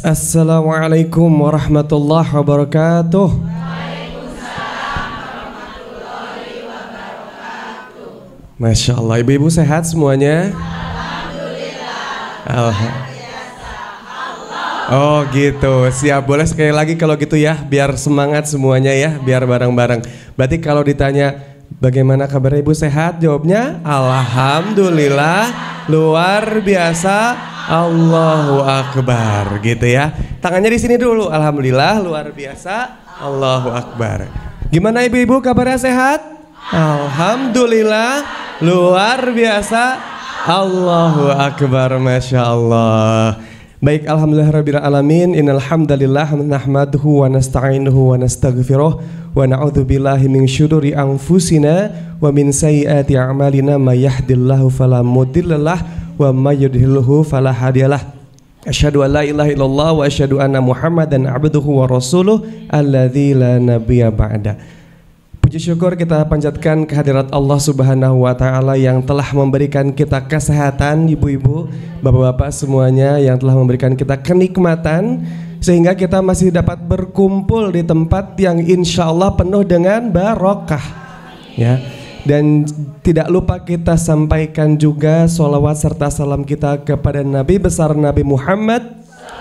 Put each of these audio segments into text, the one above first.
Assalamualaikum warahmatullahi wabarakatuh. Masya Allah, ibu-ibu sehat semuanya? Alhamdulillah. Oh gitu, siap, boleh sekali lagi kalau gitu ya, biar semangat semuanya ya, biar bareng-bareng. Berarti kalau ditanya bagaimana kabar ibu sehat, jawabnya Alhamdulillah, luar biasa, Allahu Akbar gitu ya. Tangannya di sini dulu, Alhamdulillah, luar biasa, Allahu Akbar. Gimana ibu-ibu kabarnya sehat? Alhamdulillah, luar biasa, Allahu Akbar, Masya Allah. Baik, alhamdulillahirabbil alamin. Innal hamdalillah nahmaduhu wa nasta'inuhu wa nastaghfiruh wa na'udzubillahi min syururi anfusina wa min sayyiati a'malina may yahdihillahu fala mudhillalah wa may yudhlilhu fala hadiyalah. Asyhadu an la ilaha illallah wa asyhadu anna Muhammadan abduhu wa rasuluh alladzi la nabiyya ba'da. Puji syukur kita panjatkan kehadirat Allah Subhanahu wa Ta'ala yang telah memberikan kita kesehatan, ibu-ibu, bapak-bapak semuanya, yang telah memberikan kita kenikmatan sehingga kita masih dapat berkumpul di tempat yang insya Allah penuh dengan barokah ya. Dan tidak lupa kita sampaikan juga sholawat serta salam kita kepada Nabi besar Nabi Muhammad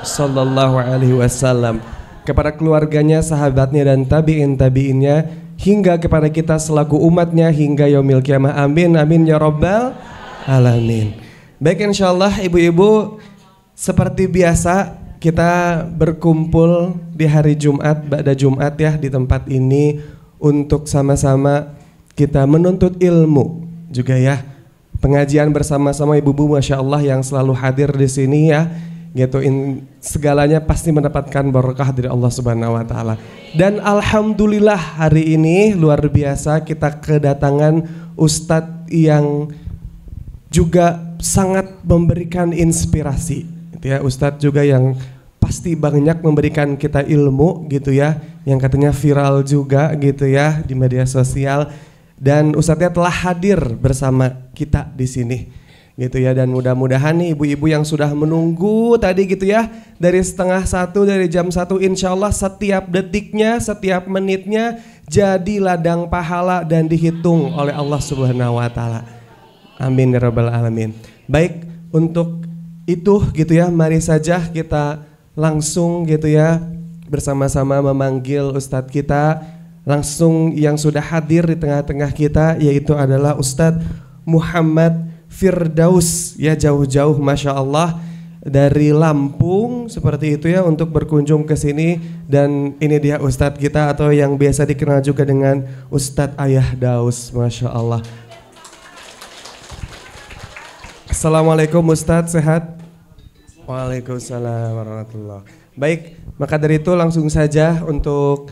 Sallallahu Alaihi Wasallam, kepada keluarganya, sahabatnya dan tabi'in-tabi'innya, hingga kepada kita selaku umatnya hingga yaumil kiamah. Amin amin ya rabbal alamin. Baik, insyaallah ibu-ibu, seperti biasa kita berkumpul di hari Jumat, ba'da Jumat ya, di tempat ini untuk sama-sama kita menuntut ilmu juga ya. Pengajian bersama-sama ibu-ibu, Masya Allah, yang selalu hadir di sini ya, gitu, segalanya pasti mendapatkan berkah dari Allah Subhanahu wa Ta'ala. Dan alhamdulillah hari ini luar biasa kita kedatangan ustadz yang juga sangat memberikan inspirasi gitu ya. Ustadz juga yang pasti banyak memberikan kita ilmu gitu ya, yang katanya viral juga gitu ya di media sosial. Dan ustadznya telah hadir bersama kita di sini gitu ya, dan mudah-mudahan nih ibu-ibu yang sudah menunggu tadi gitu ya, dari setengah satu, dari jam 1, insya Allah setiap detiknya, setiap menitnya jadi ladang pahala dan dihitung oleh Allah Subhanahu wa Ta'ala. Amin ya rabbal alamin. Baik, untuk itu gitu ya, mari saja kita langsung gitu ya bersama-sama memanggil ustadz kita langsung yang sudah hadir di tengah-tengah kita, yaitu adalah Ustadz Muhammad Firdaus ya, jauh-jauh Masya Allah dari Lampung seperti itu ya, untuk berkunjung ke sini. Dan ini dia Ustadz kita, atau yang biasa dikenal juga dengan Ustadz Ayah Daus, Masya Allah. Assalamualaikum Ustadz, sehat? Waalaikumsalam warahmatullahi. Baik, maka dari itu langsung saja untuk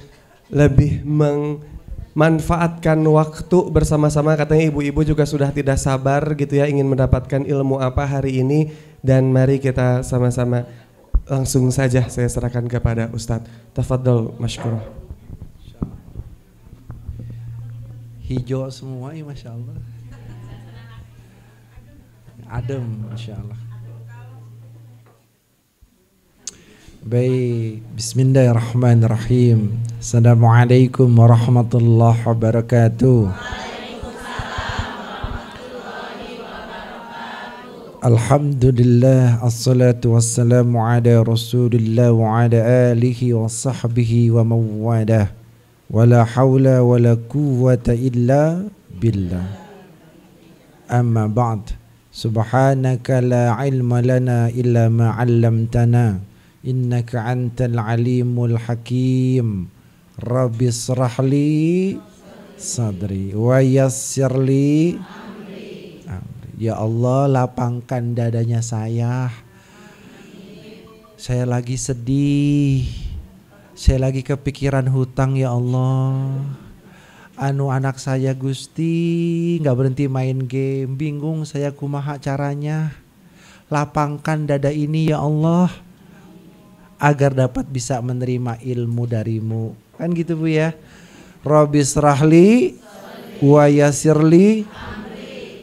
lebih memanfaatkan waktu bersama-sama, katanya ibu-ibu juga sudah tidak sabar gitu ya, ingin mendapatkan ilmu apa hari ini. Dan mari kita sama-sama langsung saja saya serahkan kepada Ustadz. Tafadhol masykur. Hijau semua ya, Masya Allah. Adem, Masya Allah. Baik, bismillahirrahmanirrahim. Assalamualaikum warahmatullahi wabarakatuh. Alhamdulillah, assalatu wassalamu ala rasulillah wa ala alihi wa sahbihi wa mawadah. Wa la hawla wa la quwwata illa billah. Amma ba'd. Subhanaka la ilma lana illa ma 'allamtana. Innaka antal alimul hakim. Rabbi srahli sadri wa yassirli amri. Ya Allah, lapangkan dadanya saya. Saya lagi sedih. Saya lagi kepikiran hutang ya Allah. Anu anak saya Gusti gak berhenti main game. Bingung saya kumaha caranya. Lapangkan dada ini ya Allah, agar dapat bisa menerima ilmu darimu. Kan gitu Bu ya. Rabbi srahli wa yassirli.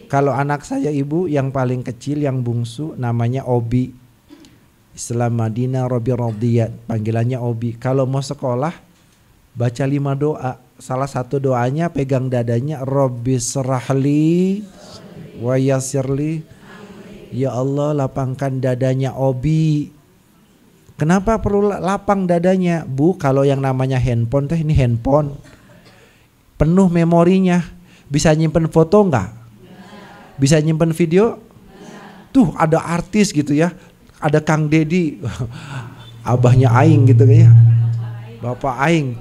Kalau anak saya ibu yang paling kecil yang bungsu namanya Obi. Islam Madinah Robi Radiyat, panggilannya Obi. Kalau mau sekolah baca 5 doa. Salah satu doanya pegang dadanya, Rabbi srahli wa yassirli. Ya Allah, lapangkan dadanya Obi. Kenapa perlu lapang dadanya? Bu, kalau yang namanya handphone teh, ini handphone penuh memorinya. Bisa nyimpen foto enggak? Bisa nyimpen video? Tuh ada artis gitu ya. Ada Kang Dedi, abahnya Aing gitu ya. Bapak Aing.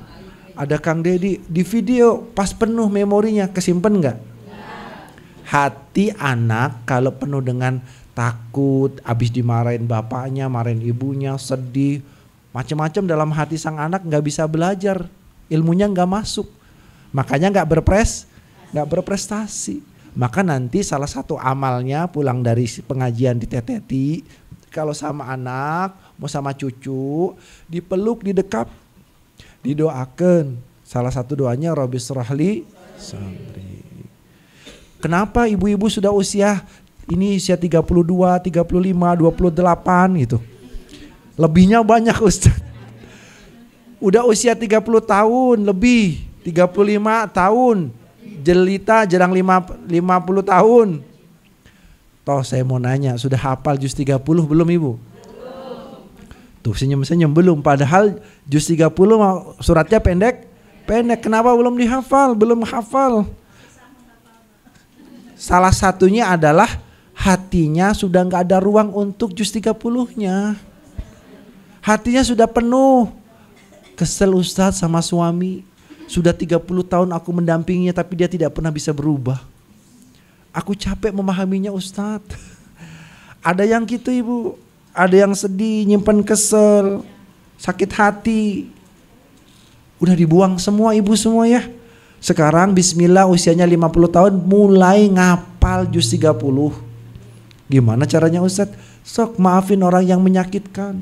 Ada Kang Dedi di video pas penuh memorinya, kesimpen enggak? Hati anak kalau penuh dengan takut, habis dimarahin bapaknya, marahin ibunya, sedih, macam-macam dalam hati sang anak, nggak bisa belajar, ilmunya nggak masuk, makanya nggak berprestasi. Maka nanti salah satu amalnya pulang dari pengajian diteteti, kalau sama anak, mau sama cucu, dipeluk, didekap, didoakan. Salah satu doanya Rabbi srahli sadri. Kenapa ibu-ibu sudah usia ini usia 32, 35, 28 gitu. Lebihnya banyak Ustaz. Udah usia 30 tahun lebih, 35 tahun. Jelita jarang 50 tahun. Toh saya mau nanya, sudah hafal juz 30 belum ibu? Tuh senyum-senyum belum, padahal juz 30 suratnya pendek. Kenapa belum dihafal? Belum hafal. Salah satunya adalah hatinya sudah gak ada ruang untuk juz 30-nya. Hatinya sudah penuh. Kesel Ustadz sama suami. Sudah 30 tahun aku mendampinginya tapi dia tidak pernah bisa berubah. Aku capek memahaminya Ustadz. Ada yang gitu ibu. Ada yang sedih, nyimpen kesel, sakit hati. Udah dibuang semua ibu semua ya. Sekarang bismillah usianya 50 tahun mulai ngapal juz 30. Gimana caranya Ustadz? Sok maafin orang yang menyakitkan.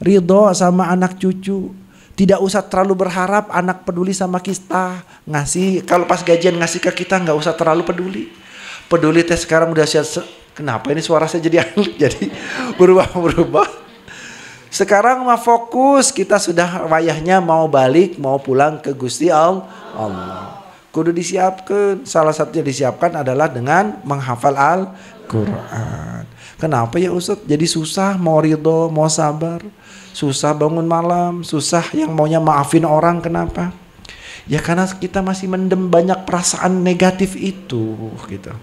Ridho sama anak cucu. Tidak usah terlalu berharap anak peduli sama kita. Ngasih, kalau pas gajian ngasih ke kita nggak usah terlalu peduli. Peduli teh sekarang udah siap. Kenapa ini suara saya jadi jadi berubah-berubah. Sekarang mah fokus, kita sudah wayahnya mau balik, mau pulang ke Gusti Allah. Kudu disiapkan. Salah satunya disiapkan adalah dengan menghafal Al-Quran. Kenapa ya Ustadz? Jadi susah mau ridho, mau sabar. Susah bangun malam, susah yang maunya maafin orang, kenapa? Ya karena kita masih mendem banyak perasaan negatif itu gitu.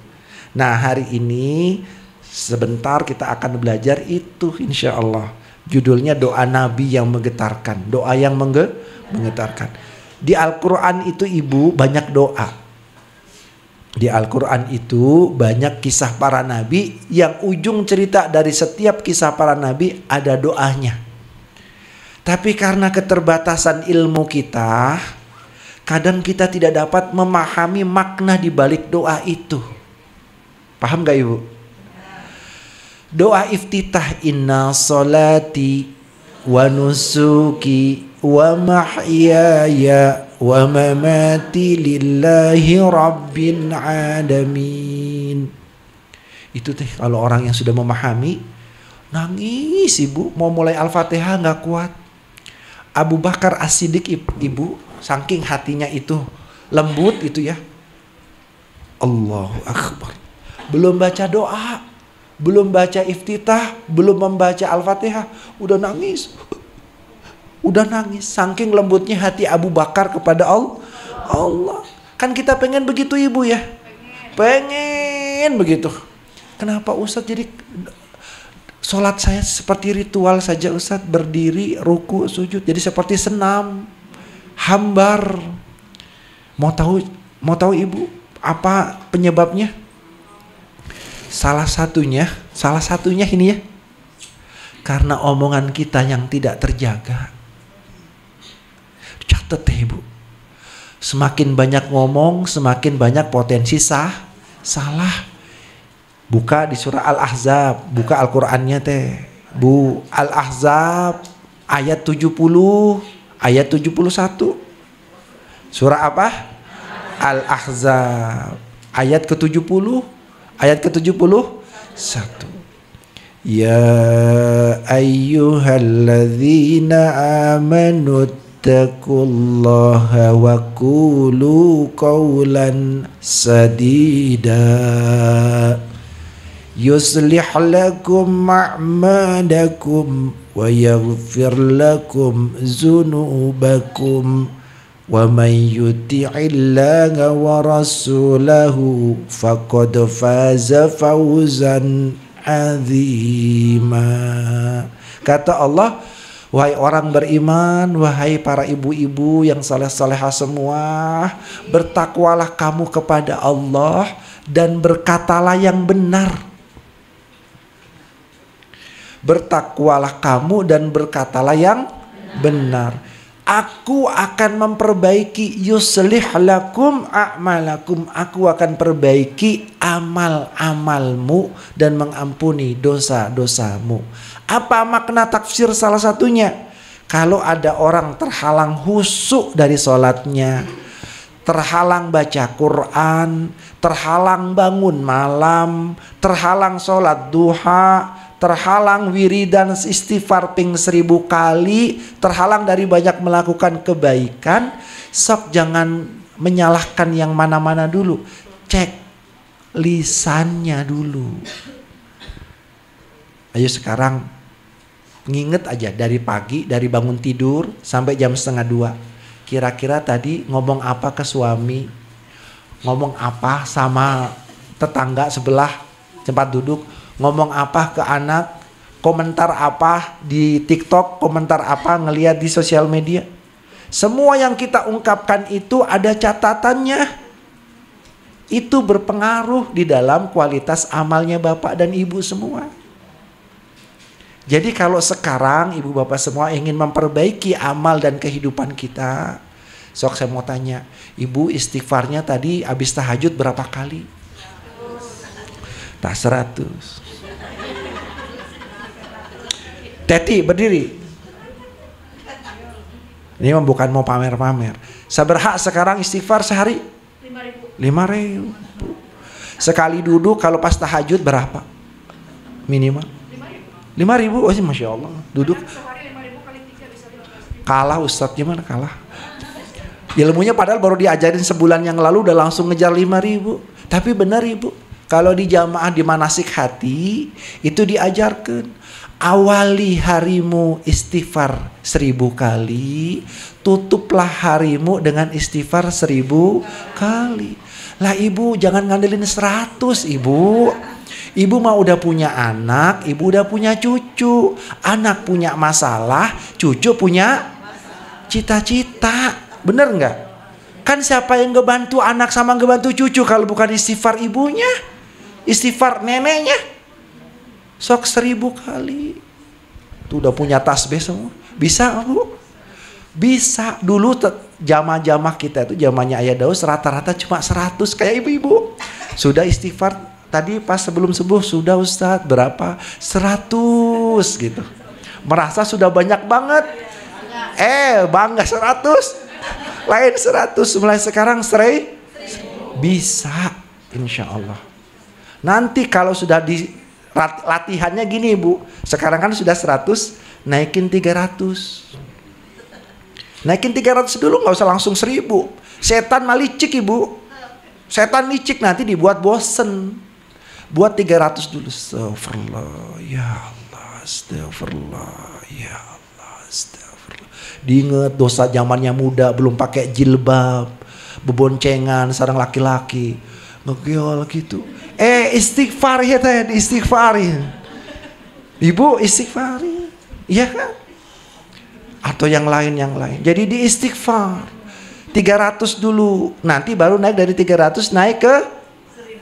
Nah hari ini sebentar kita akan belajar itu insya Allah. Judulnya doa Nabi yang menggetarkan. Doa yang menggetarkan. Di Al-Quran itu ibu banyak doa. Di Al-Quran itu banyak kisah para nabi. Yang ujung cerita dari setiap kisah para nabi ada doanya. Tapi karena keterbatasan ilmu kita, kadang kita tidak dapat memahami makna di balik doa itu. Paham gak ibu? Doa iftitah, inna salati wa nusuki wa mahyaya wa mamati lillahi rabbil alamin. Itu teh kalau orang yang sudah memahami, nangis ibu, mau mulai Al-Fatihah gak kuat. Abu Bakar As-Siddiq ibu, saking hatinya itu lembut itu ya. Allahu Akbar. Belum baca doa, belum baca iftitah, belum membaca Al-Fatihah, udah nangis. Udah nangis, saking lembutnya hati Abu Bakar kepada Allah. Kan kita pengen begitu ibu ya. Pengen begitu. Kenapa Ustadz jadi sholat saya seperti ritual saja Ustadz, berdiri, ruku, sujud, jadi seperti senam, hambar. Mau tahu ibu apa penyebabnya? Salah satunya ini ya, karena omongan kita yang tidak terjaga. Catat deh ibu, semakin banyak ngomong, semakin banyak potensi salah. Buka di surah Al-Ahzab, buka Al-Qur'annya teh. Bu, Al-Ahzab ayat 70, ayat 71. Surah apa? Al-Ahzab. Ayat ke-70. Ayat ke-71. Ya ayyuhalladzina amanu taqullaha wa qulu qawlan sadida yuslih lakum a'malakum wa yaghfir lakum dzunubakum wa man yuti'illaha wa rasulahu faqad faza fawzan azima. Kata Allah, wahai orang beriman, wahai para ibu-ibu yang saleh-salehah semua, bertakwalah kamu kepada Allah dan berkatalah yang benar. Bertakwalah kamu dan berkatalah yang benar. Aku akan memperbaiki yuslih lakum a'malakum. Aku akan perbaiki amal-amalmu dan mengampuni dosa-dosamu. Apa makna tafsir salah satunya? Kalau ada orang terhalang khusyuk dari sholatnya, terhalang baca Quran, terhalang bangun malam, terhalang sholat duha, terhalang wiridan istighfar ping 1000 kali, terhalang dari banyak melakukan kebaikan, sok jangan menyalahkan yang mana-mana dulu. Cek lisannya dulu. Ayo sekarang nginget aja dari pagi, dari bangun tidur sampai jam 1:30. Kira-kira tadi ngomong apa ke suami? Ngomong apa sama tetangga sebelah tempat duduk? Ngomong apa ke anak, komentar apa di TikTok, komentar apa ngelihat di sosial media. Semua yang kita ungkapkan itu ada catatannya. Itu berpengaruh di dalam kualitas amalnya Bapak dan Ibu semua. Jadi kalau sekarang Ibu Bapak semua ingin memperbaiki amal dan kehidupan kita, sok saya mau tanya, Ibu istighfarnya tadi habis tahajud berapa kali? Tak 100. Teti berdiri. Ini bukan mau pamer-pamer. Seberhak sekarang istighfar sehari? 5.000. Sekali duduk kalau pas tahajud berapa? Minimal 5.000. Oh sih Masya Allah. Duduk kalah Ustadz, gimana kalah? Ilmunya padahal baru diajarin sebulan yang lalu udah langsung ngejar 5.000. Tapi benar Ibu, kalau di jamaah di manasik hati itu diajarkan, awali harimu istighfar 1000 kali, tutuplah harimu dengan istighfar 1000 kali. Lah Ibu jangan ngandelin 100 Ibu. Ibu mah udah punya anak, Ibu udah punya cucu. Anak punya masalah, cucu punya cita-cita. Bener nggak? Kan siapa yang ngebantu anak sama ngebantu cucu kalau bukan istighfar ibunya, istighfar neneknya? Sok 1000 kali. Tuh udah punya tasbih semua. Bisa Bu? Bisa. Dulu jamah-jamah kita itu zamannya Ayah Daus rata-rata cuma 100 kayak ibu-ibu. Sudah istighfar tadi pas sebelum subuh sudah Ustadz berapa? 100 gitu. Merasa sudah banyak banget. Bangga 100. Lain 100. Mulai sekarang bisa insya Allah. Nanti kalau sudah di latihannya gini Bu, sekarang kan sudah 100, naikin 300. Naikin 300 dulu, nggak usah langsung 1000. Setan mah licik Ibu. Setan licik nanti dibuat bosen. Buat 300 dulu. Astagfirullah, ya Allah, astagfirullah, ya Allah, astagfirullah. Diinget dosa zamannya muda, belum pakai jilbab, beboncengan sareng laki-laki, ngegiol gitu. Istighfar ya tadi, istighfarin. Ibu istighfarin, iya kan? Atau yang lain. Jadi di istighfar 300 dulu, nanti baru naik dari 300 naik ke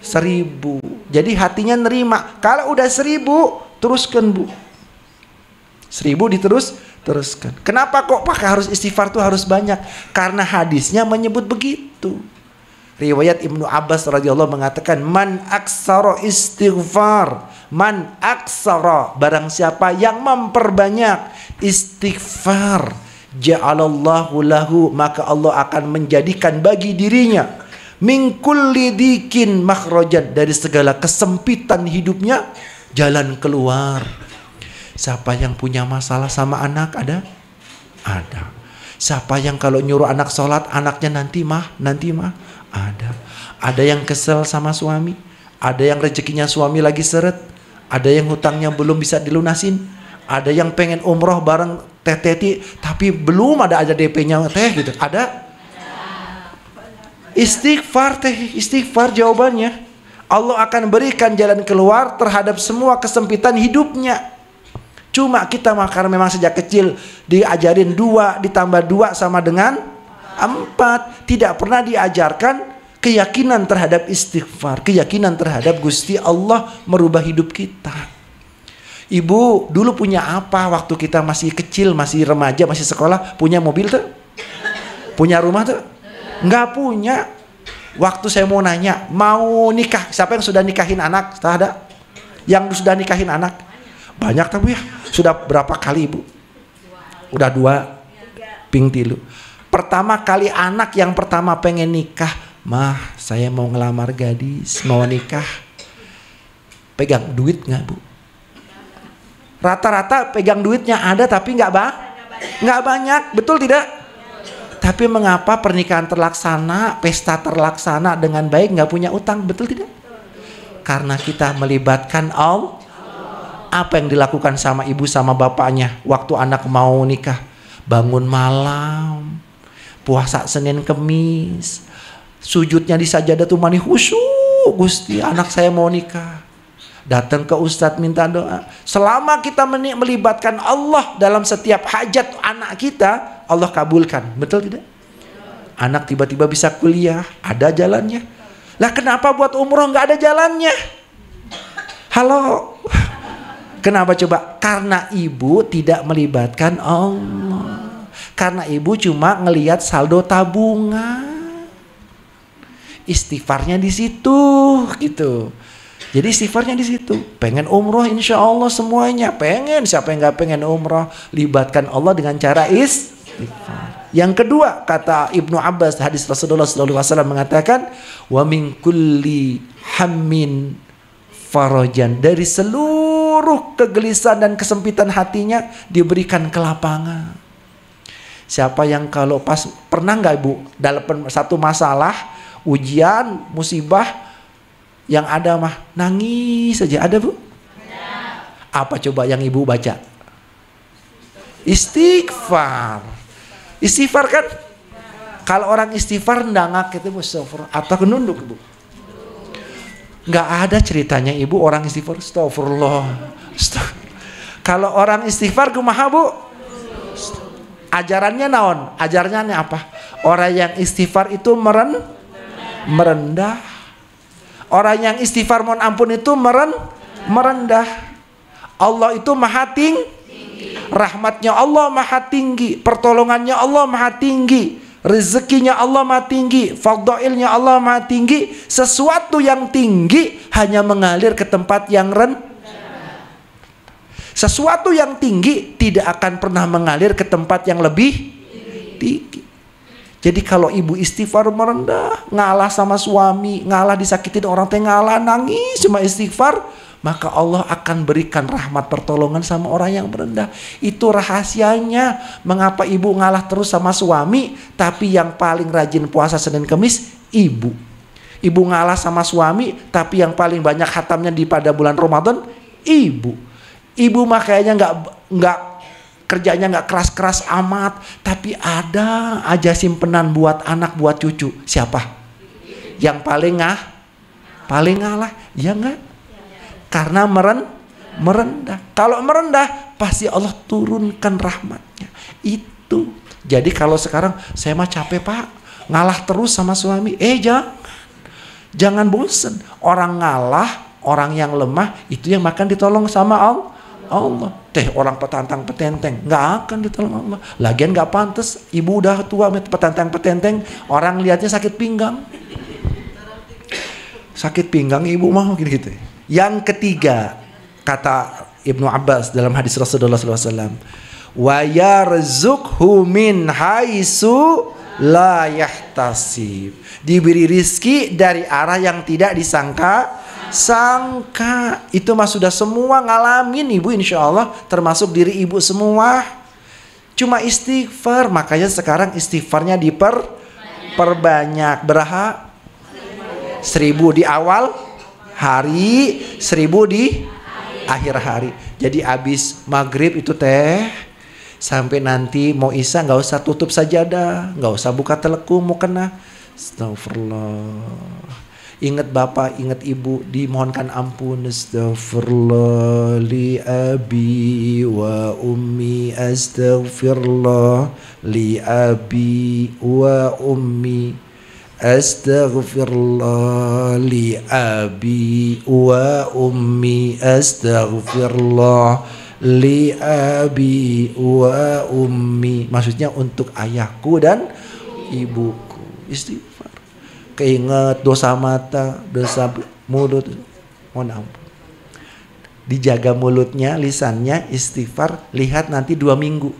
1000. Jadi hatinya nerima. Kalau udah 1000 teruskan Bu. 1000 teruskan. Kenapa kok pakai harus istighfar tuh harus banyak? Karena hadisnya menyebut begitu. Riwayat Ibnu Abbas radhiyallahu mengatakan, man aksara istighfar, man aksara, barang siapa yang memperbanyak istighfar, ja'alallahu lahu, maka Allah akan menjadikan bagi dirinya min kulli dikin makhrajan, dari segala kesempitan hidupnya jalan keluar. Siapa yang punya masalah sama anak ada? Ada. Siapa yang kalau nyuruh anak sholat anaknya nanti mah ada. Ada yang kesel sama suami, ada yang rezekinya suami lagi seret, ada yang hutangnya belum bisa dilunasin, ada yang pengen umroh bareng Teh Teti tapi belum ada aja DP-nya teh gitu. Ada? Istighfar teh, istighfar jawabannya. Allah akan berikan jalan keluar terhadap semua kesempitan hidupnya. Cuma kita karena memang sejak kecil diajarin 2 ditambah 2 sama dengan 4, tidak pernah diajarkan keyakinan terhadap istighfar, keyakinan terhadap Gusti Allah merubah hidup kita. Ibu dulu punya apa waktu kita masih kecil, masih remaja, masih sekolah? Punya mobil tuh? Punya rumah tuh? Nggak punya. Waktu saya mau nanya, mau nikah, siapa yang sudah nikahin anak? Ada? Yang sudah nikahin anak? Banyak tapi ya. Sudah berapa kali ibu? Udah 2, ping 3. Pertama kali anak yang pertama pengen nikah, mah saya mau ngelamar gadis, mau nikah. Pegang duit nggak bu? Rata-rata pegang duitnya ada tapi nggak banyak, betul tidak? Tapi mengapa pernikahan terlaksana, pesta terlaksana dengan baik, nggak punya utang, betul tidak? Karena kita melibatkan Allah. Apa yang dilakukan sama ibu sama bapaknya waktu anak mau nikah? Bangun malam, puasa Senin Kemis, sujudnya di sajadah tuh mani khusyuk, Gusti anak saya mau nikah. Datang ke ustadz minta doa. Selama kita melibatkan Allah dalam setiap hajat anak kita, Allah kabulkan, betul tidak? Anak tiba-tiba bisa kuliah, ada jalannya. Lah kenapa buat umroh nggak ada jalannya? Halo, kenapa coba? Karena ibu tidak melibatkan Allah. Karena ibu cuma ngelihat saldo tabungan. Istighfarnya di situ, gitu. Jadi istighfarnya di situ. Pengen umroh, insya Allah semuanya pengen. Siapa yang nggak pengen umroh? Libatkan Allah dengan cara istighfar. Yang kedua, kata Ibnu Abbas, hadis Rasulullah SAW mengatakan, wa min kulli hammin farajan, dari seluruh kegelisahan dan kesempitan hatinya diberikan kelapangan. Siapa yang kalau pas pernah nggak ibu dalam satu masalah, ujian, musibah, yang ada mah nangis saja, ada bu? Apa coba yang ibu baca? Istighfar. Istighfar kan? Kalau orang istighfar ndangak itu bu, atau kenunduk bu? Nggak ada ceritanya ibu orang istighfar, astagfirullah. Kalau orang istighfar kumaha bu? Ajarannya naon? Ajarannya apa? Orang yang istighfar itu merendah. Orang yang istighfar mohon ampun itu merendah. Allah itu maha tinggi. Rahmatnya Allah maha tinggi. Pertolongannya Allah maha tinggi. Rezekinya Allah maha tinggi. Fadhailnya Allah maha tinggi. Sesuatu yang tinggi hanya mengalir ke tempat yang rendah. Sesuatu yang tinggi tidak akan pernah mengalir ke tempat yang lebih tinggi. Jadi kalau ibu istighfar merendah, ngalah sama suami, ngalah disakitin orang teh, ngalah nangis cuma istighfar, maka Allah akan berikan rahmat pertolongan sama orang yang merendah. Itu rahasianya mengapa ibu ngalah terus sama suami, tapi yang paling rajin puasa Senin Kemis ibu. Ibu ngalah sama suami, tapi yang paling banyak khatamnya di pada bulan Ramadan ibu. Ibu mah kayaknya nggak kerjanya nggak keras-keras amat, tapi ada aja simpenan buat anak, buat cucu. Siapa? Yang paling ngalah, ya enggak? Karena merendah. Kalau merendah, pasti Allah turunkan rahmatnya. Itu. Jadi kalau sekarang saya mah capek pak, ngalah terus sama suami. Jangan bosen. Orang ngalah, orang yang lemah, itu yang makan ditolong sama Allah. Teh orang petantang petenteng nggak akan ditolong Allah. Lagian nggak pantas, ibu udah tua petantang petenteng, orang lihatnya sakit pinggang ibu mah gitu. Yang ketiga, kata Ibnu Abbas dalam hadis Rasulullah SAW, wa yarzuqhu min haitsu la yahtasib. Diberi rizki dari arah yang tidak disangka. Itu mah sudah semua ngalamin ibu, insya Allah, termasuk diri ibu semua. Cuma istighfar, makanya sekarang istighfarnya diperbanyak. Berapa? 1000 di awal hari, 1000 di akhir hari. Jadi abis maghrib itu teh, sampai nanti mau isya nggak usah tutup sajadah, nggak usah buka telekom, mau kena. Astagfirullah. Ingat bapak, ingat ibu, dimohonkan ampun. Astagfirullah li abi wa ummi, astagfirullah li abi wa ummi, astagfirullah li abi wa ummi, astagfirullah li abi wa ummi. Maksudnya untuk ayahku dan ibuku. Istighfar. Keinget dosa mata, dosa mulut, mohon ampun. Dijaga mulutnya, lisannya, istighfar. Lihat nanti 2 minggu.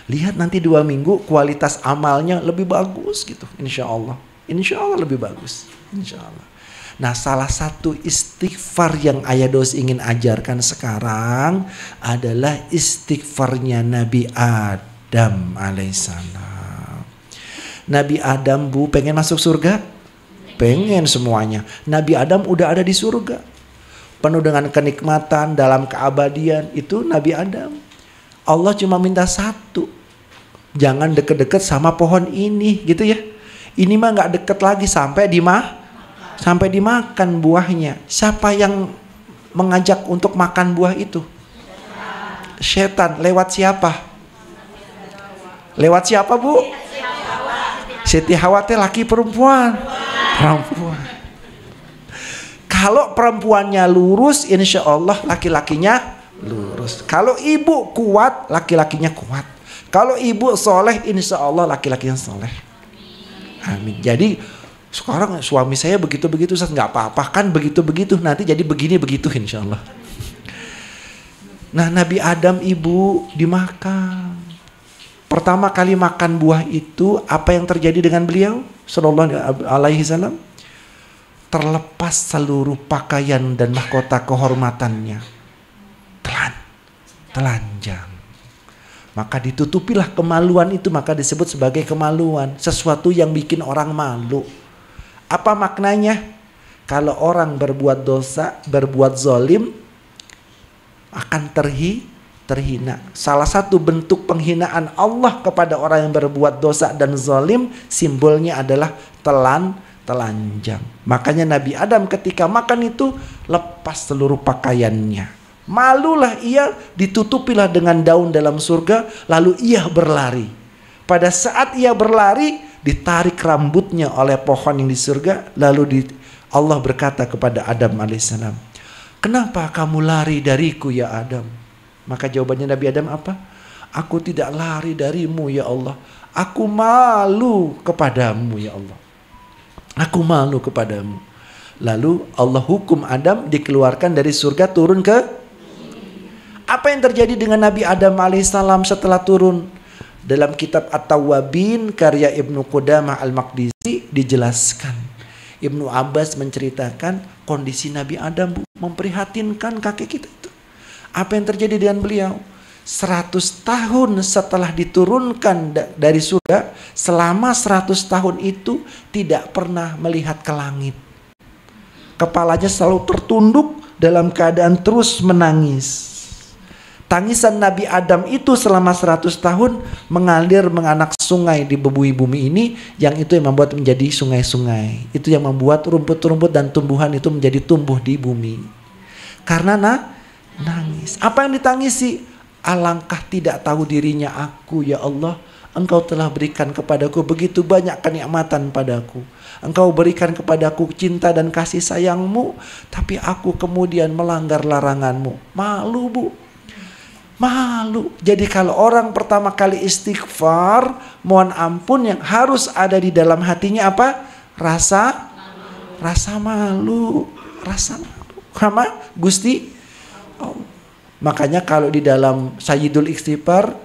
Lihat nanti 2 minggu kualitas amalnya lebih bagus gitu. Insya Allah. Insya Allah lebih bagus. Insya Allah. Nah, salah satu istighfar yang Ayah Dos ingin ajarkan sekarang adalah istighfarnya Nabi Adam alaihissalam. Nabi Adam, Bu, pengen masuk surga? Pengen semuanya. Nabi Adam udah ada di surga, penuh dengan kenikmatan dalam keabadian. Itu Nabi Adam. Allah cuma minta satu, jangan deket-deket sama pohon ini gitu ya. Ini mah gak deket lagi sampai dimakan buahnya. Siapa yang mengajak untuk makan buah itu? Setan. Lewat siapa? Lewat siapa, Bu? Siti Hawa teh laki perempuan? Perempuan. Kalau perempuannya lurus, insya Allah laki-lakinya lurus. Kalau ibu kuat, laki-lakinya kuat. Kalau ibu soleh, insya Allah laki-lakinya soleh. Amin. Jadi sekarang suami saya begitu-begitu, nggak apa-apa kan, begitu-begitu, nanti jadi begini-begitu insya Allah. Nah, Nabi Adam, ibu, dimakan. Pertama kali makan buah itu, apa yang terjadi dengan beliau? Sallallahu alaihi wasallam. Terlepas seluruh pakaian dan mahkota kehormatannya. Telanjang. Maka ditutupilah kemaluan itu, maka disebut sebagai kemaluan. Sesuatu yang bikin orang malu. Apa maknanya? Kalau orang berbuat dosa, berbuat zalim, akan terhina. Salah satu bentuk penghinaan Allah kepada orang yang berbuat dosa dan zalim, simbolnya adalah telanjang. Makanya Nabi Adam ketika makan itu lepas seluruh pakaiannya. Malulah ia, ditutupilah dengan daun dalam surga, lalu ia berlari. Pada saat ia berlari, ditarik rambutnya oleh pohon yang di surga, lalu Allah berkata kepada Adam alaihissalam, kenapa kamu lari dariku ya Adam? Maka jawabannya Nabi Adam apa? Aku tidak lari darimu ya Allah, aku malu kepadamu ya Allah, aku malu kepadamu. Lalu Allah hukum Adam dikeluarkan dari surga, turun ke. Apa yang terjadi dengan Nabi Adam alaihissalam setelah turun? Dalam kitab At-Tawwabin karya Ibnu Qudamah Al-Maqdisi dijelaskan. Ibnu Abbas menceritakan kondisi Nabi Adam, Bu, memprihatinkan kakek kita itu. Apa yang terjadi dengan beliau? 100 tahun setelah diturunkan dari surga, selama 100 tahun itu tidak pernah melihat ke langit. Kepalanya selalu tertunduk dalam keadaan terus menangis. Tangisan Nabi Adam itu selama 100 tahun mengalir menganak sungai di bumi ini, yang itu yang membuat menjadi sungai-sungai. Itu yang membuat rumput-rumput dan tumbuhan itu menjadi tumbuh di bumi. Karena nangis. Apa yang ditangisi? Alangkah tidak tahu dirinya aku ya Allah. Engkau telah berikan kepadaku begitu banyak kenikmatan padaku. Engkau berikan kepadaku cinta dan kasih sayangmu, tapi aku kemudian melanggar laranganmu. Malu, Bu. Malu. Jadi kalau orang pertama kali istighfar, mohon ampun, yang harus ada di dalam hatinya apa? Rasa malu. Rasa malu. Sama Gusti Allah. Makanya kalau di dalam Sayyidul Istighfar,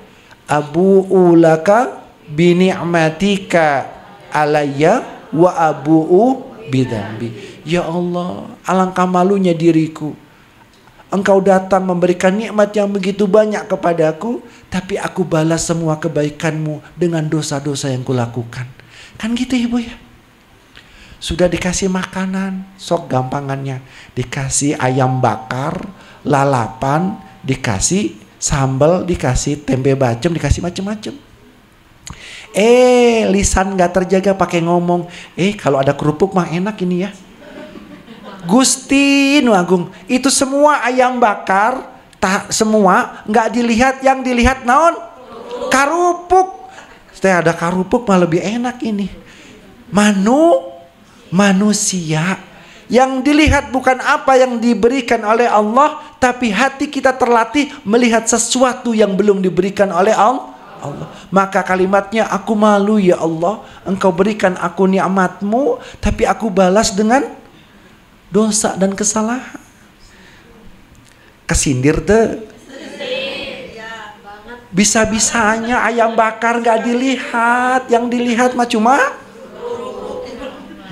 abu'u laka bini'matika alayya wa abu'u bidambi. Ya Allah, alangkah malunya diriku. Engkau datang memberikan nikmat yang begitu banyak kepadaku, tapi aku balas semua kebaikanmu dengan dosa-dosa yang kulakukan. Kan gitu Ibu ya. Sudah dikasih makanan, sok gampangannya. Dikasih ayam bakar, lalapan, dikasih sambal, dikasih tempe bacem, dikasih macem-macem. Lisan gak terjaga pakai ngomong, kalau ada kerupuk mah enak ini ya. Gusti Nu Agung, itu semua ayam bakar, semua nggak dilihat, yang dilihat naon? Karupuk. Saya ada karupuk mah lebih enak ini. Manusia yang dilihat bukan apa yang diberikan oleh Allah, tapi hati kita terlatih melihat sesuatu yang belum diberikan oleh Allah. Maka kalimatnya, aku malu ya Allah, engkau berikan aku nikmatmu, tapi aku balas dengan dosa dan kesalahan. Kesindir tuh. Bisa-bisanya ayam bakar gak dilihat, yang dilihat mah cuma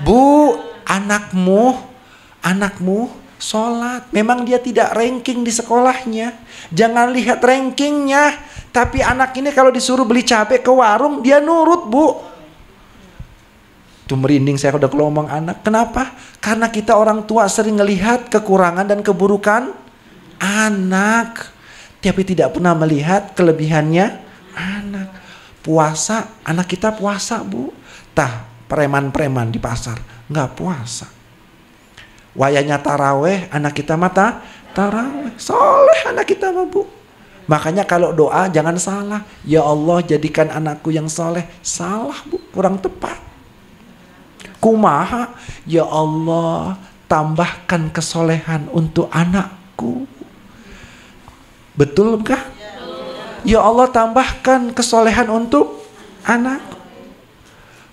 Bu, anakmu sholat. Memang dia tidak ranking di sekolahnya. Jangan lihat rankingnya. Tapi anak ini kalau disuruh beli cabai ke warung, dia nurut Bu. Tuh merinding saya udah ngomong anak. Kenapa? Karena kita orang tua sering ngelihat kekurangan dan keburukan anak, tapi tidak pernah melihat kelebihannya anak. Puasa, anak kita puasa Bu. Preman-preman di pasar nggak puasa. Wayanya taraweh, anak kita mata taraweh. Soleh anak kita mah Bu. Makanya kalau doa jangan salah. Ya Allah jadikan anakku yang soleh. Salah Bu, kurang tepat. Kumaha, ya Allah tambahkan kesolehan untuk anakku. Betul kah? Ya Allah tambahkan kesolehan untuk anak.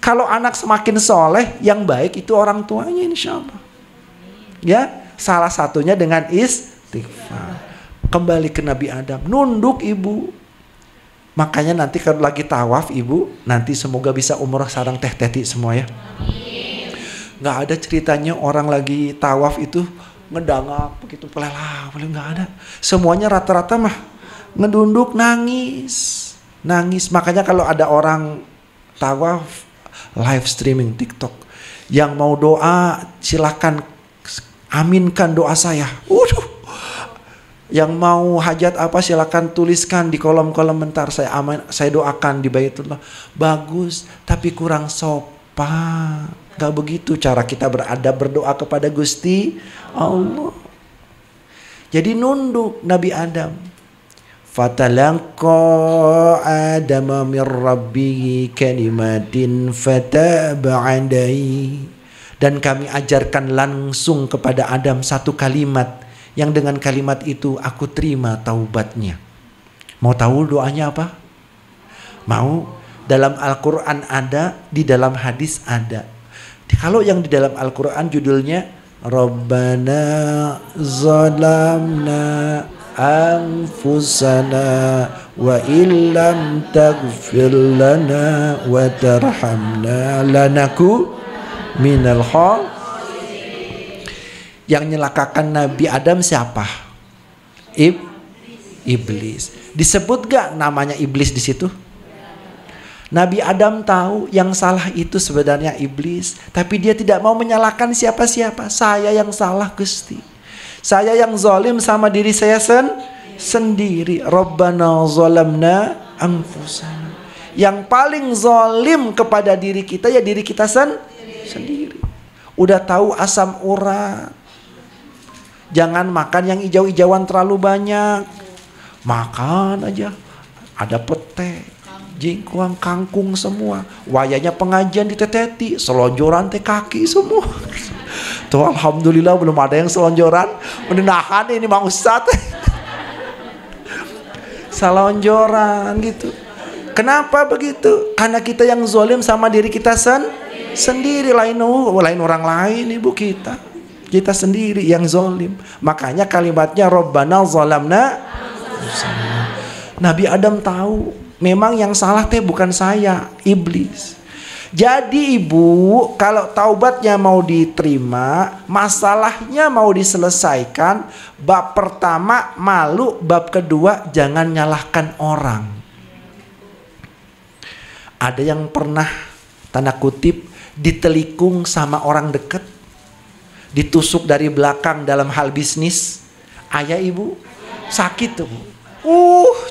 Kalau anak semakin soleh, yang baik itu orang tuanya insya Allah. Ya, salah satunya dengan istighfar. Kembali ke Nabi Adam, nunduk Ibu. Makanya nanti kalau lagi tawaf Ibu, nanti semoga bisa umrah sareng teh teti semua ya. Nggak ada ceritanya orang lagi tawaf itu ngedangak begitu pelelah, nggak ada. Semuanya rata-rata mah ngedunduk nangis. Makanya kalau ada orang tawaf live streaming TikTok yang mau doa, silakan aminkan doa saya. Yang mau hajat apa silakan tuliskan di kolom komentar, saya doakan di Baitullah. Bagus, tapi kurang sopan. Gak begitu cara kita beradab berdoa kepada Gusti Allah. Jadi nunduk Nabi Adam. Fatalaqa Adam min rabbihi kalimatin fataba alaihi. Dan kami ajarkan langsung kepada Adam satu kalimat, yang dengan kalimat itu aku terima taubatnya. Mau tahu doanya apa? Mau? Dalam Al-Quran ada, di dalam hadis ada. Kalau yang di dalam Al-Quran judulnya Rabbana zalamna anfusana wa illam taghfir lana wa tarhamna lanaku minal khasirin. Yang nyelakakan Nabi Adam siapa? Iblis. Disebut gak namanya iblis di situ? Nabi Adam tahu yang salah itu sebenarnya iblis, tapi dia tidak mau menyalahkan siapa-siapa. Saya yang salah Gusti. Saya yang zalim sama diri saya sendiri. Rabbana zalamna anfusana. Yang paling zalim kepada diri kita ya diri kita sendiri. Udah tahu asam urat, jangan makan yang hijau-hijauan terlalu banyak. Makan aja. Ada pete, jingkuang, kangkung semua. Wayanya pengajian diteteti, selonjoran teh kaki semua. Tuh alhamdulillah belum ada yang selonjoran. Menahan ini Mang Ustaz. Selonjoran gitu. Kenapa begitu? Karena kita yang zalim sama diri kita sendiri. Lain orang lain Ibu kita. Kita sendiri yang zalim. Makanya kalimatnya Rabbana zalamna Nabi Adam tahu memang yang salah teh bukan saya, iblis. Jadi ibu, kalau taubatnya mau diterima, masalahnya mau diselesaikan, bab pertama malu, bab kedua jangan nyalahkan orang. Ada yang pernah tanda kutip ditelikung sama orang dekat, ditusuk dari belakang dalam hal bisnis. Ayah ibu sakit tuh,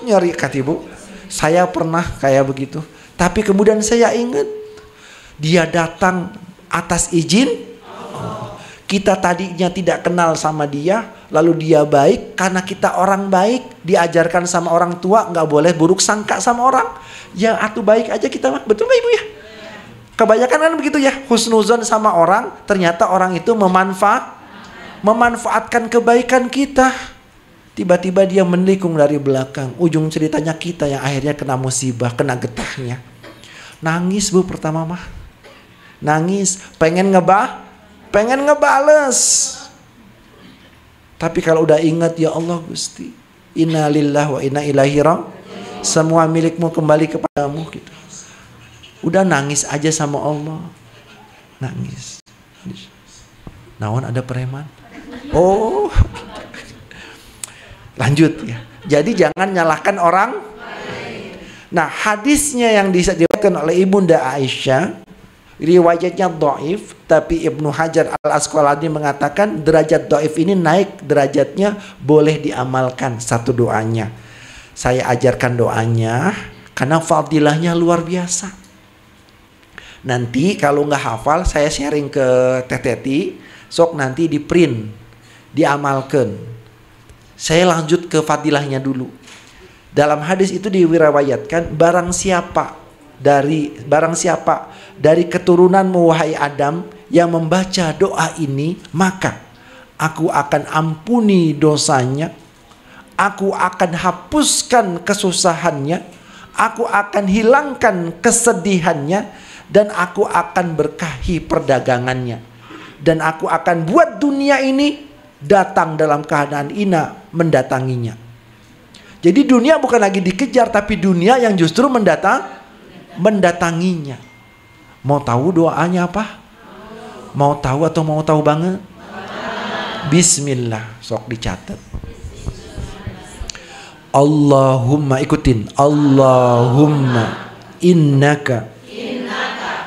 nyeri kata ibu. Saya pernah kayak begitu. Tapi kemudian saya ingat dia datang atas izin. Kita tadinya tidak kenal sama dia, lalu dia baik. Karena kita orang baik, diajarkan sama orang tua nggak boleh buruk sangka sama orang. Ya atuh baik aja kita mah, betul nggak ibu ya? Kebanyakan kan begitu ya, husnuzon sama orang, ternyata orang itu memanfaatkan kebaikan kita. Tiba-tiba dia menikung dari belakang. Ujung ceritanya kita yang akhirnya kena musibah, kena getahnya. Nangis bu pertama mah. Nangis, pengen ngebales. Tapi kalau udah ingat, ya Allah Gusti, inna lillahi wa inna ilaihi raji'un, semua milikmu kembali kepadamu gitu. Udah nangis aja sama Allah. Nangis. Nawan ada preman. Oh. Lanjut ya. Jadi jangan nyalahkan orang. Nah, hadisnya yang diriwayatkan oleh Ibunda Aisyah, riwayatnya dhaif, tapi Ibnu Hajar Al-Asqalani mengatakan derajat dhaif ini naik derajatnya, boleh diamalkan satu doanya. Saya ajarkan doanya karena fadilahnya luar biasa. Nanti kalau nggak hafal saya sharing ke Teteti, sok nanti di print, diamalkan. Saya lanjut ke fadilahnya dulu. Dalam hadis itu diriwayatkan barang siapa dari keturunanmu wahai Adam yang membaca doa ini, maka aku akan ampuni dosanya, aku akan hapuskan kesusahannya, aku akan hilangkan kesedihannya, dan aku akan berkahi perdagangannya, dan aku akan buat dunia ini datang dalam keadaan ina mendatanginya. Jadi dunia bukan lagi dikejar, tapi dunia yang justru mendatanginya. Mau tahu doanya apa? Mau tahu atau mau tahu banget? Bismillah, sok dicatat. Allahumma, ikutin. Allahumma innaka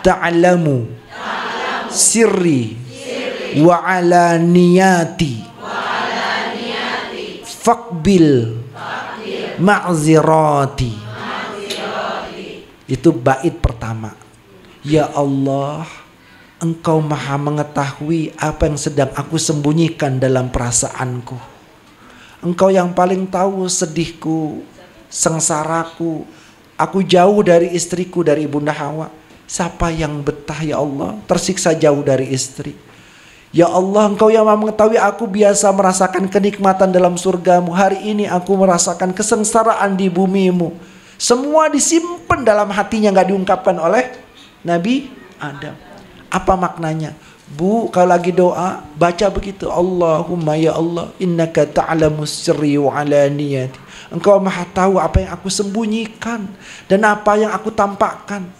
ta'lamu sirri wa alaniyati faqbil ma'zirati. Itu bait pertama. Ya Allah, Engkau maha mengetahui apa yang sedang aku sembunyikan dalam perasaanku. Engkau yang paling tahu sedihku, sengsaraku. Aku jauh dari istriku, dari Ibunda Hawa. Siapa yang betah ya Allah tersiksa jauh dari istri? Ya Allah, Engkau yang maha mengetahui aku biasa merasakan kenikmatan dalam surgamu. Hari ini aku merasakan kesengsaraan di bumimu. Semua disimpan dalam hatinya, gak diungkapkan oleh Nabi Adam. Apa maknanya? Bu, kalau lagi doa baca begitu. Allahumma ya Allah innaka ta'lamu sirri wa alaniyati. Engkau maha tahu apa yang aku sembunyikan dan apa yang aku tampakkan.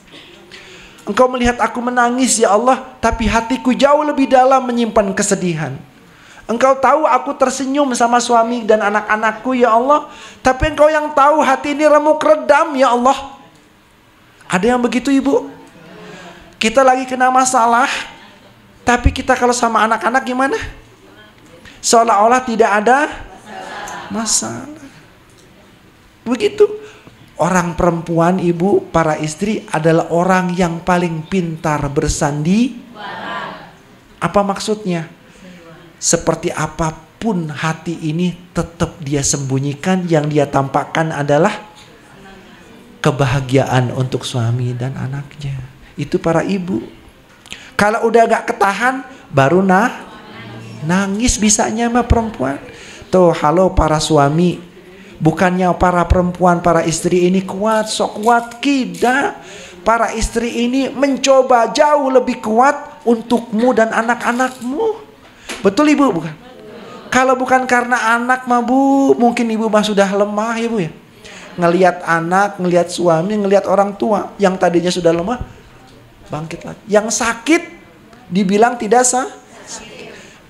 Engkau melihat aku menangis ya Allah, tapi hatiku jauh lebih dalam menyimpan kesedihan. Engkau tahu aku tersenyum sama suami dan anak-anakku ya Allah, tapi Engkau yang tahu hati ini remuk redam ya Allah. Ada yang begitu ibu? Kita lagi kena masalah, tapi kita kalau sama anak-anak gimana? Seolah-olah tidak ada masalah. Begitu. Orang perempuan, ibu, para istri adalah orang yang paling pintar bersandi. Apa maksudnya? Seperti apapun hati ini tetap dia sembunyikan, yang dia tampakkan adalah kebahagiaan untuk suami dan anaknya. Itu para ibu. Kalau udah gak ketahan, baru nangis bisanya mah perempuan. Tuh, halo para suami. Bukannya para perempuan, para istri ini kuat, sok kuat, tidak. Para istri ini mencoba jauh lebih kuat untukmu dan anak-anakmu. Betul ibu bukan? Kalau bukan karena anak mah Bu, mungkin ibu mah sudah lemah ya Bu ya. Ngelihat anak, ngelihat suami, ngelihat orang tua yang tadinya sudah lemah, bangkit lagi. Yang sakit dibilang tidak sah.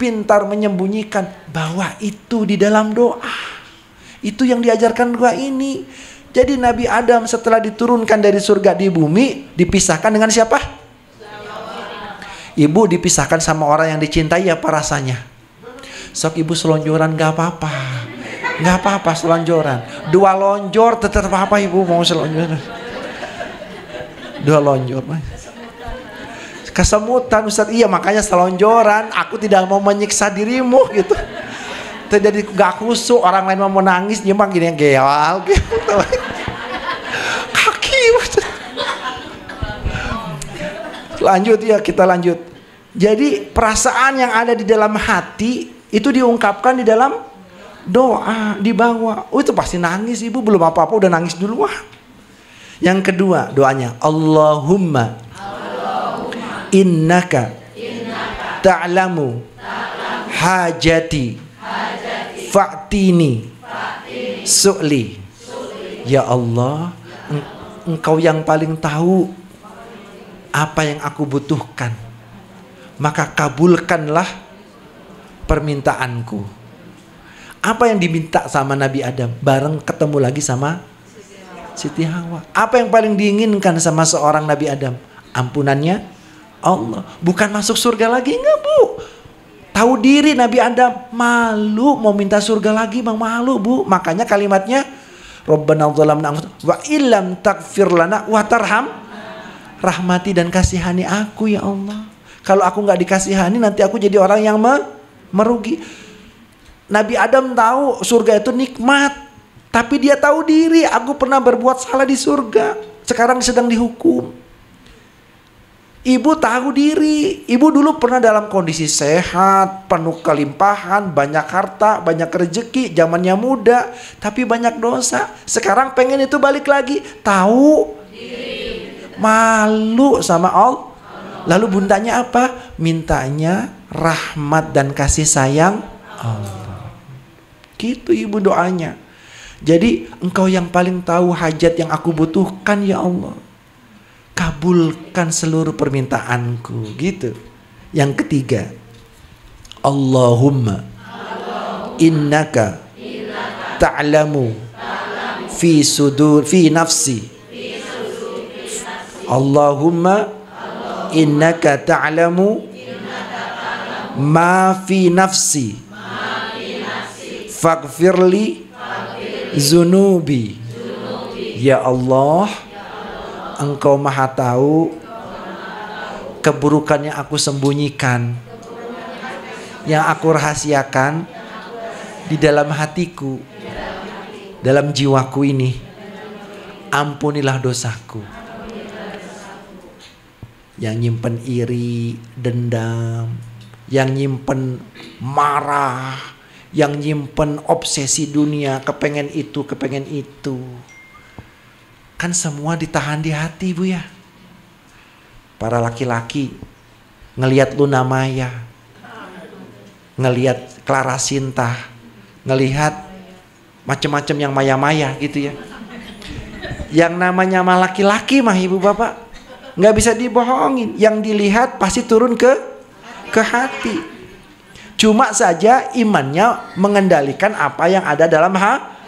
Pintar menyembunyikan bahwa itu di dalam doa. Itu yang diajarkan doa ini. Jadi Nabi Adam setelah diturunkan dari surga di bumi, dipisahkan dengan siapa? Ibu dipisahkan sama orang yang dicintai, apa rasanya? Sok ibu selonjoran gak apa-apa. Gak apa-apa selonjoran. 2 lonjor tetap apa ibu mau selonjoran. 2 lonjor. Kesemutan Ustaz, iya makanya selonjoran. Aku tidak mau menyiksa dirimu gitu. Jadi gak khusyuk, orang lain mau nangis, dia mah gini geal gitu. Kaki. Lanjut ya, kita lanjut. Jadi perasaan yang ada di dalam hati itu diungkapkan di dalam doa, dibawa. Oh itu pasti nangis ibu, belum apa-apa udah nangis duluan. Yang kedua doanya, Allahumma innaka ta'lamu hajati fa'tini su'li. Ya Allah, Engkau yang paling tahu apa yang aku butuhkan, maka kabulkanlah permintaanku. Apa yang diminta sama Nabi Adam bareng ketemu lagi sama Siti Hawa. Apa yang paling diinginkan sama seorang Nabi Adam? Ampunannya Allah. Bukan masuk surga lagi, enggak Bu. Tahu diri Nabi Adam, malu mau minta surga lagi, Bang, malu Bu. Makanya kalimatnya Rabbana dzalamna anfusana wa illam taghfir lana wa tarham, rahmati dan kasihani aku ya Allah. Kalau aku nggak dikasihani nanti aku jadi orang yang merugi. Nabi Adam tahu surga itu nikmat, tapi dia tahu diri, aku pernah berbuat salah di surga, sekarang sedang dihukum. Ibu tahu diri, ibu dulu pernah dalam kondisi sehat, penuh kelimpahan, banyak harta, banyak rezeki, zamannya muda, tapi banyak dosa. Sekarang pengen itu balik lagi, tahu diri, malu sama Allah. Lalu bundanya apa? Mintanya rahmat dan kasih sayang Allah. Gitu ibu doanya. Jadi Engkau yang paling tahu hajat yang aku butuhkan ya Allah. Kabulkan seluruh permintaanku. Gitu. Yang ketiga, Allahumma innaka ta'lamu fi nafsi. Allahumma innaka ta'lamu ma fi nafsi faghfirli zunubi. Ya Allah, Engkau maha tahu keburukan yang aku sembunyikan, yang aku rahasiakan di dalam hatiku, dalam jiwaku ini. Ampunilah dosaku. Yang nyimpen iri, dendam, yang nyimpen marah, yang nyimpen obsesi dunia, kepengen itu, kepengen itu. Kan semua ditahan di hati Bu ya. Para laki-laki ngelihat Luna Maya, ngelihat Clara Sinta, ngelihat macam-macam yang maya-maya gitu ya. Yang namanya mah laki-laki mah ibu bapak nggak bisa dibohongin. Yang dilihat pasti turun ke hati. Cuma saja imannya mengendalikan apa yang ada dalam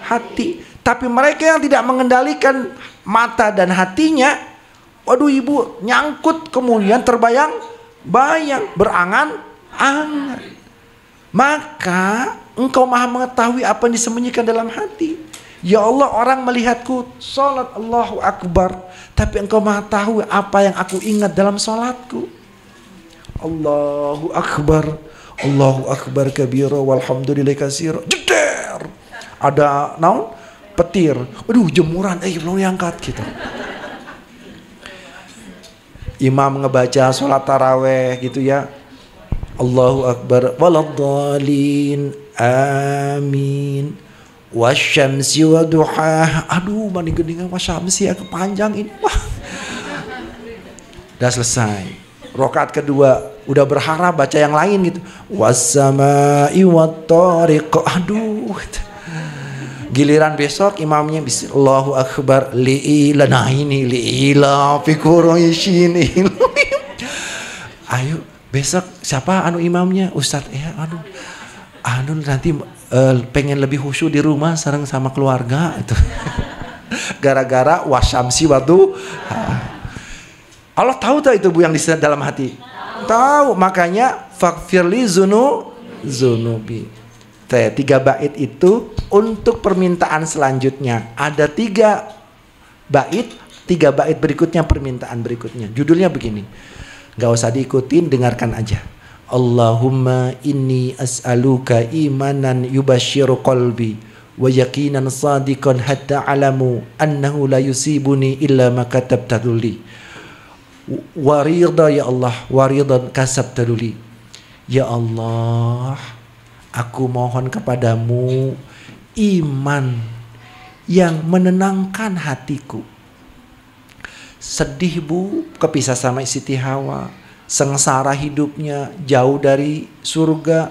hati. Tapi mereka yang tidak mengendalikan mata dan hatinya, waduh ibu, nyangkut kemudian terbayang-bayang, berangan-angan. Maka Engkau maha mengetahui apa yang disembunyikan dalam hati. Ya Allah, orang melihatku sholat Allahu Akbar, tapi Engkau maha tahu apa yang aku ingat dalam sholatku. Allahu Akbar, Allahu Akbar kabira walhamdulillahi katsira. Jeder. Ada naon? Petir. Aduh, jemuran, belum diangkat gitu. Imam ngebaca sholat taraweh gitu ya. Allahu Akbar waladhdallin amin wasyamsi waduhah. Aduh, mani geningan wasyamsi ya kepanjang ini. Wah. Udah selesai. Rakaat kedua udah berharap baca yang lain gitu. Wassama'i wattariq. Aduh. Giliran besok imamnya Allahu Akbar li'ila. Nah ini li'ila fi Quraisyin. Ayo besok siapa imamnya? Ustadz ya anu nanti pengen lebih khusyuk di rumah sareng sama keluarga itu. Gara-gara wasyamsi waktu Allah tahu tak itu Bu yang di dalam hati? Tahu, makanya faghfirli zunubi. 3 bait itu untuk permintaan selanjutnya. Ada 3 bait berikutnya permintaan berikutnya. Judulnya begini. Gak usah diikutin, dengarkan aja. Allahumma inni as'aluka imanan yubashiru qalbi wa yaqinan sadiqan hatta alamu annahu la yusibuni illa ma katabtahu li. Warida ya Allah, waridan kasabtaduli. Ya Allah, aku mohon kepadamu iman yang menenangkan hatiku. Sedih Bu, kepisah sama Siti Hawa, sengsara hidupnya, jauh dari surga.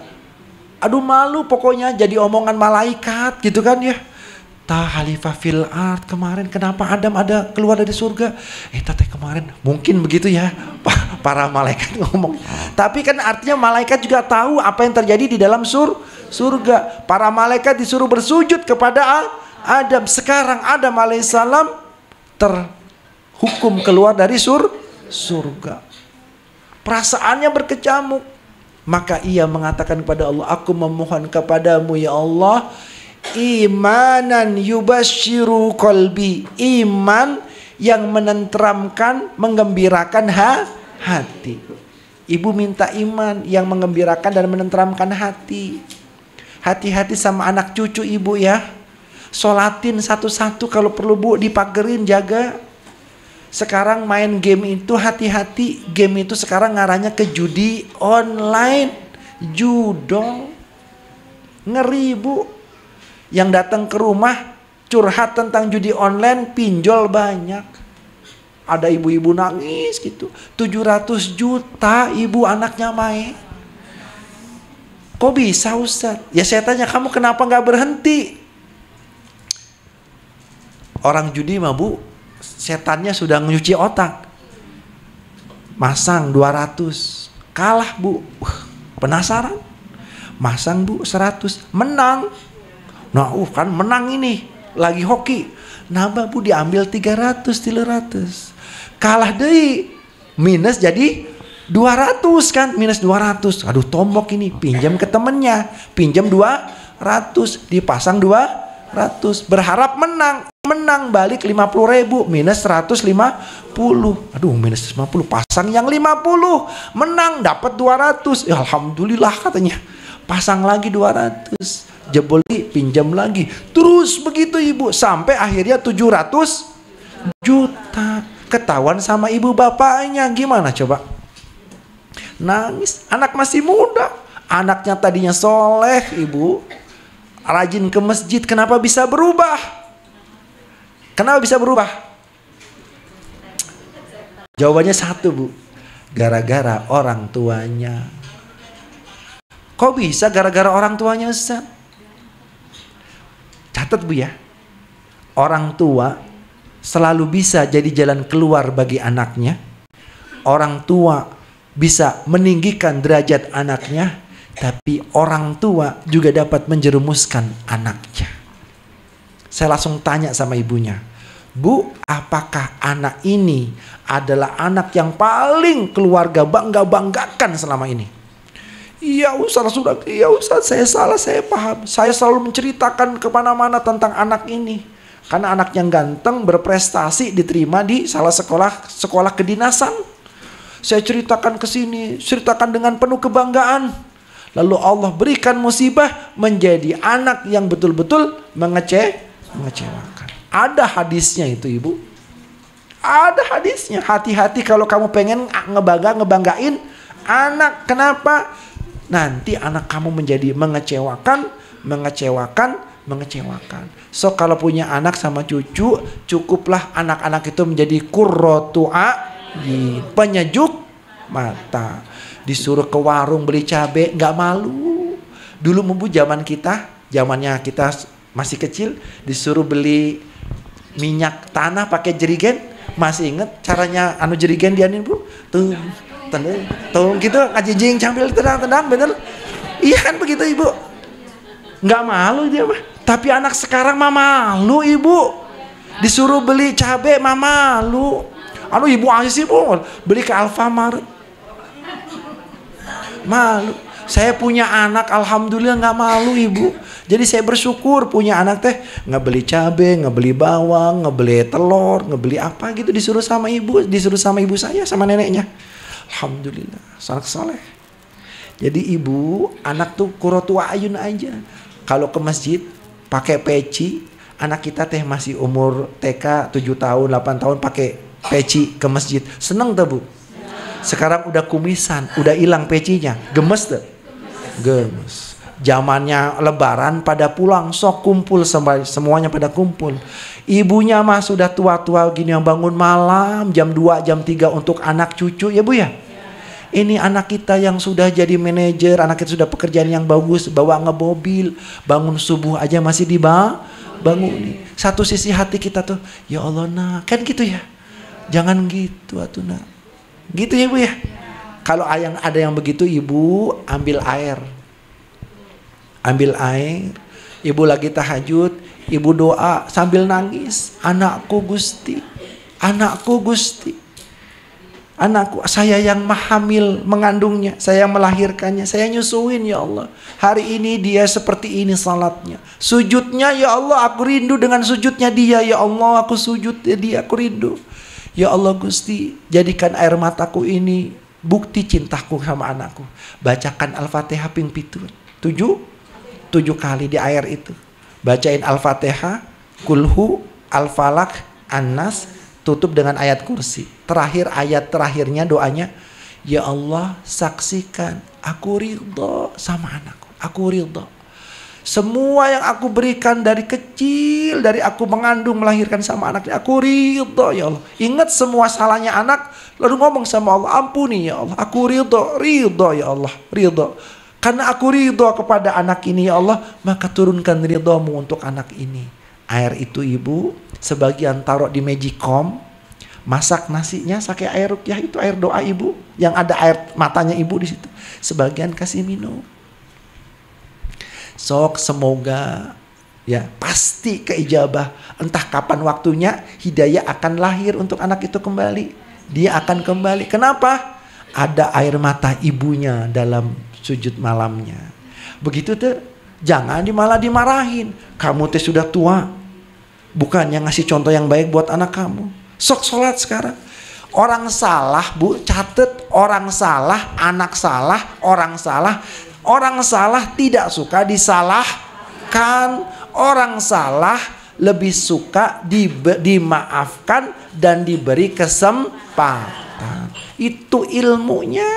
Aduh malu pokoknya jadi omongan malaikat gitu kan ya. Khalifah fil ard kemarin kenapa Adam ada keluar dari surga? Teh kemarin mungkin begitu ya para malaikat ngomong. Tapi kan artinya malaikat juga tahu apa yang terjadi di dalam surga. Para malaikat disuruh bersujud kepada Adam. Sekarang Adam alaihissalam terhukum keluar dari surga. Perasaannya berkecamuk. Maka ia mengatakan kepada Allah, aku memohon kepadamu ya Allah, imanan yubashiru qalbi, iman yang menenteramkan, menggembirakan hati. Ibu minta iman yang menggembirakan dan menenteramkan hati. Hati-hati sama anak cucu ibu ya. Sholatin satu-satu kalau perlu Bu, dipagerin, jaga. Sekarang main game itu hati-hati, game itu sekarang ngarahnya ke judi online, judol. Ngeri Bu. Yang datang ke rumah curhat tentang judi online, pinjol banyak. Ada ibu-ibu nangis gitu. 700 juta ibu anaknya main. Kok bisa Ustaz? Ya saya tanya, kamu kenapa gak berhenti? Orang judi mah Bu, setannya sudah nyuci otak. Masang 200, kalah Bu. Penasaran? Masang Bu 100, menang. Nah kan menang ini, lagi hoki. Nambah Bu, diambil 300, 300. Kalah deh, minus jadi 200 kan, minus 200. Aduh tombok ini, pinjam ke temennya, pinjam 200, dipasang 200. Berharap menang balik 50.000, minus 150. Aduh minus 50, pasang yang 50, menang dapat 200. Ya, alhamdulillah katanya. Pasang lagi 200. Jebol pinjam lagi. Terus begitu ibu sampai akhirnya 700 juta. Ketahuan sama ibu bapaknya, gimana coba? Nangis. Anak masih muda. Anaknya tadinya soleh ibu, rajin ke masjid. Kenapa bisa berubah? Kenapa bisa berubah? Jawabannya satu Bu, gara-gara orang tuanya. Kok bisa gara-gara orang tuanya Ustaz? Catat Bu ya, orang tua selalu bisa jadi jalan keluar bagi anaknya. Orang tua bisa meninggikan derajat anaknya, tapi orang tua juga dapat menjerumuskan anaknya. Saya langsung tanya sama ibunya, Bu, apakah anak ini adalah anak yang paling keluarga banggakan selama ini? Iya Ustaz, iya Ustaz, saya salah, saya paham. Saya selalu menceritakan kemana-mana tentang anak ini. Karena anak yang ganteng, berprestasi, diterima di salah sekolah kedinasan. Saya ceritakan ke sini, ceritakan dengan penuh kebanggaan. Lalu Allah berikan musibah menjadi anak yang betul-betul mengecewakan. Ada hadisnya itu ibu. Ada hadisnya. Hati-hati kalau kamu pengen ngebanggain anak. Kenapa? Nanti anak kamu menjadi mengecewakan. So kalau punya anak sama cucu, cukuplah anak-anak itu menjadi qurratu a'yun, penyejuk mata. Disuruh ke warung beli cabai, nggak malu. Dulu Bu, zamannya kita masih kecil, disuruh beli minyak tanah pakai jerigen. Masih inget caranya jerigen dianin Bu? Tuh gitu, ngajijing sambil tendang, bener? Iya kan begitu Ibu? Nggak malu dia mah. Tapi anak sekarang mah malu Ibu. Disuruh beli cabai mah malu. Ibu Aziz Ibu beli ke Alfamart. Malu. Saya punya anak alhamdulillah nggak malu Ibu. Jadi saya bersyukur punya anak teh nggak beli cabai, nggak beli bawang, nggak beli telur, nggak beli apa gitu, disuruh sama ibu saya sama neneknya. Alhamdulillah, anak saleh. Jadi ibu, anak tuh kurotu ayun aja. Kalau ke masjid pakai peci, anak kita teh masih umur TK 7 tahun, 8 tahun pakai peci ke masjid. Seneng tuh Bu. Sekarang udah kumisan, udah hilang pecinya. Gemes tuh. Gemes. Zamannya lebaran pada pulang, sok kumpul semuanya pada kumpul. Ibunya mah sudah tua-tua gini yang bangun malam jam 2, jam 3 untuk anak cucu ya Bu ya. Ini anak kita yang sudah jadi manajer, anak kita sudah pekerjaan yang bagus, bawa ngemobil, bangun subuh aja masih dibangun. Satu sisi hati kita tuh, ya Allah nak, kan gitu ya. Jangan gitu atuh nak. Gitu ya Bu ya. Kalau ada yang begitu Ibu ambil air. Ibu lagi tahajud, Ibu doa sambil nangis. Anakku Gusti. Anakku, saya yang hamil mengandungnya, saya yang melahirkannya, saya nyusuin ya Allah. Hari ini dia seperti ini salatnya. Sujudnya ya Allah, aku rindu dengan sujudnya dia ya Allah, aku sujud dia, aku rindu. Ya Allah Gusti, jadikan air mataku ini bukti cintaku sama anakku. Bacakan Al-Fatihah ping 7 kali di air itu. Bacain Al-Fatihah, Kulhu, Al-Falak, An-Nas, tutup dengan ayat kursi. Ayat terakhirnya doanya, ya Allah saksikan aku ridho sama anakku. Aku ridho. Semua yang aku berikan dari kecil, dari aku mengandung melahirkan sama anaknya, aku ridho ya Allah. Ingat semua salahnya anak, lalu ngomong sama Allah, ampuni ya Allah. Aku ridho ya Allah, ridho. Karena aku ridho kepada anak ini ya Allah, maka turunkan ridhomu untuk anak ini. Air itu Ibu, sebagian taruh di Magicom, masak nasinya pakai air rukyah, itu air doa Ibu, yang ada air matanya Ibu di situ. Sebagian kasih minum. Sok semoga ya pasti keijabah. Entah kapan waktunya hidayah akan lahir untuk anak itu kembali. Dia akan kembali. Kenapa? Ada air mata ibunya dalam sujud malamnya. Begitu tuh, jangan malah dimarahin. Kamu teh sudah tua, bukannya ngasih contoh yang baik buat anak kamu. Sok sholat sekarang. Orang salah Bu, catet, orang salah, anak salah, orang salah. Orang salah tidak suka disalahkan. Orang salah lebih suka dimaafkan dan diberi kesempatan. Itu ilmunya.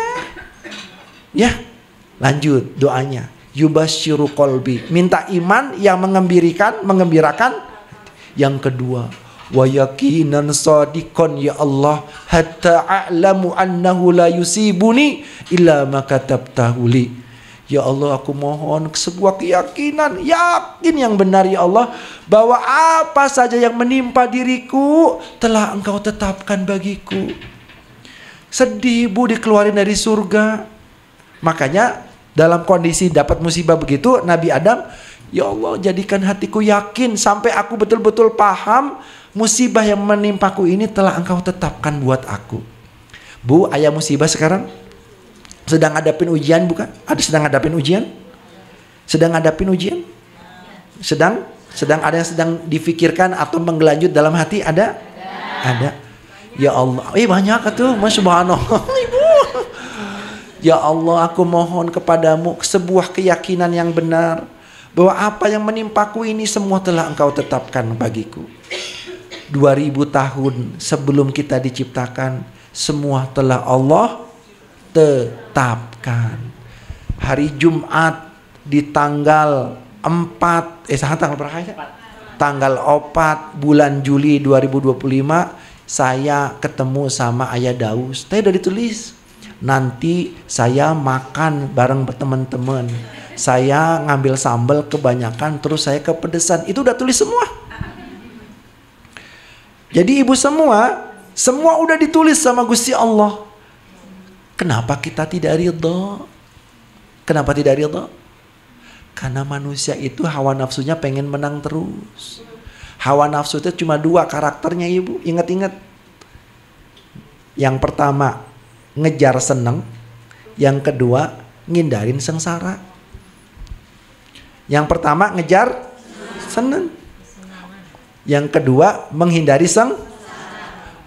Ya, lanjut doanya. Yubasyiru qalbi, minta iman yang mengembirakan. Yang kedua, wa yaqinan shadiqan ya Allah, hatta a'lamu annahu la yusibuni illa ma katabtahu li. Ya Allah, aku mohon sebuah keyakinan, yakin yang benar ya Allah, bahwa apa saja yang menimpa diriku telah Engkau tetapkan bagiku. Sedih Bu, dikeluarin dari surga. Makanya dalam kondisi dapat musibah begitu, Nabi Adam, ya Allah jadikan hatiku yakin sampai aku betul-betul paham musibah yang menimpaku ini telah Engkau tetapkan buat aku. Bu, ayah musibah sekarang sedang ngadapin ujian bukan? Ada sedang ngadapin ujian? Sedang ngadapin ujian? Sedang ada yang sedang difikirkan atau menggelanjut dalam hati? Ada? Ada. Ya Allah, banyak tuh, subhanallah. Ibu. Ya Allah, aku mohon kepadamu sebuah keyakinan yang benar bahwa apa yang menimpaku ini semua telah Engkau tetapkan bagiku. 2000 tahun sebelum kita diciptakan, semua telah Allah tetapkan. Hari Jumat di tanggal 4 tanggal berapa ya? Tanggal 4 bulan Juli 2025 saya ketemu sama Ayah Daus. Tadi udah ditulis nanti saya makan bareng teman-teman, saya ngambil sambal kebanyakan terus saya kepedesan. Itu udah tulis semua. Jadi ibu semua udah ditulis sama Gusti Allah. Kenapa kita tidak ridho? Kenapa tidak ridho? Karena manusia itu hawa nafsunya pengen menang terus. Hawa nafsu itu cuma 2 karakternya ibu. Ingat-ingat. Yang pertama ngejar seneng. Yang kedua ngindarin sengsara. Yang pertama ngejar seneng. Yang kedua menghindari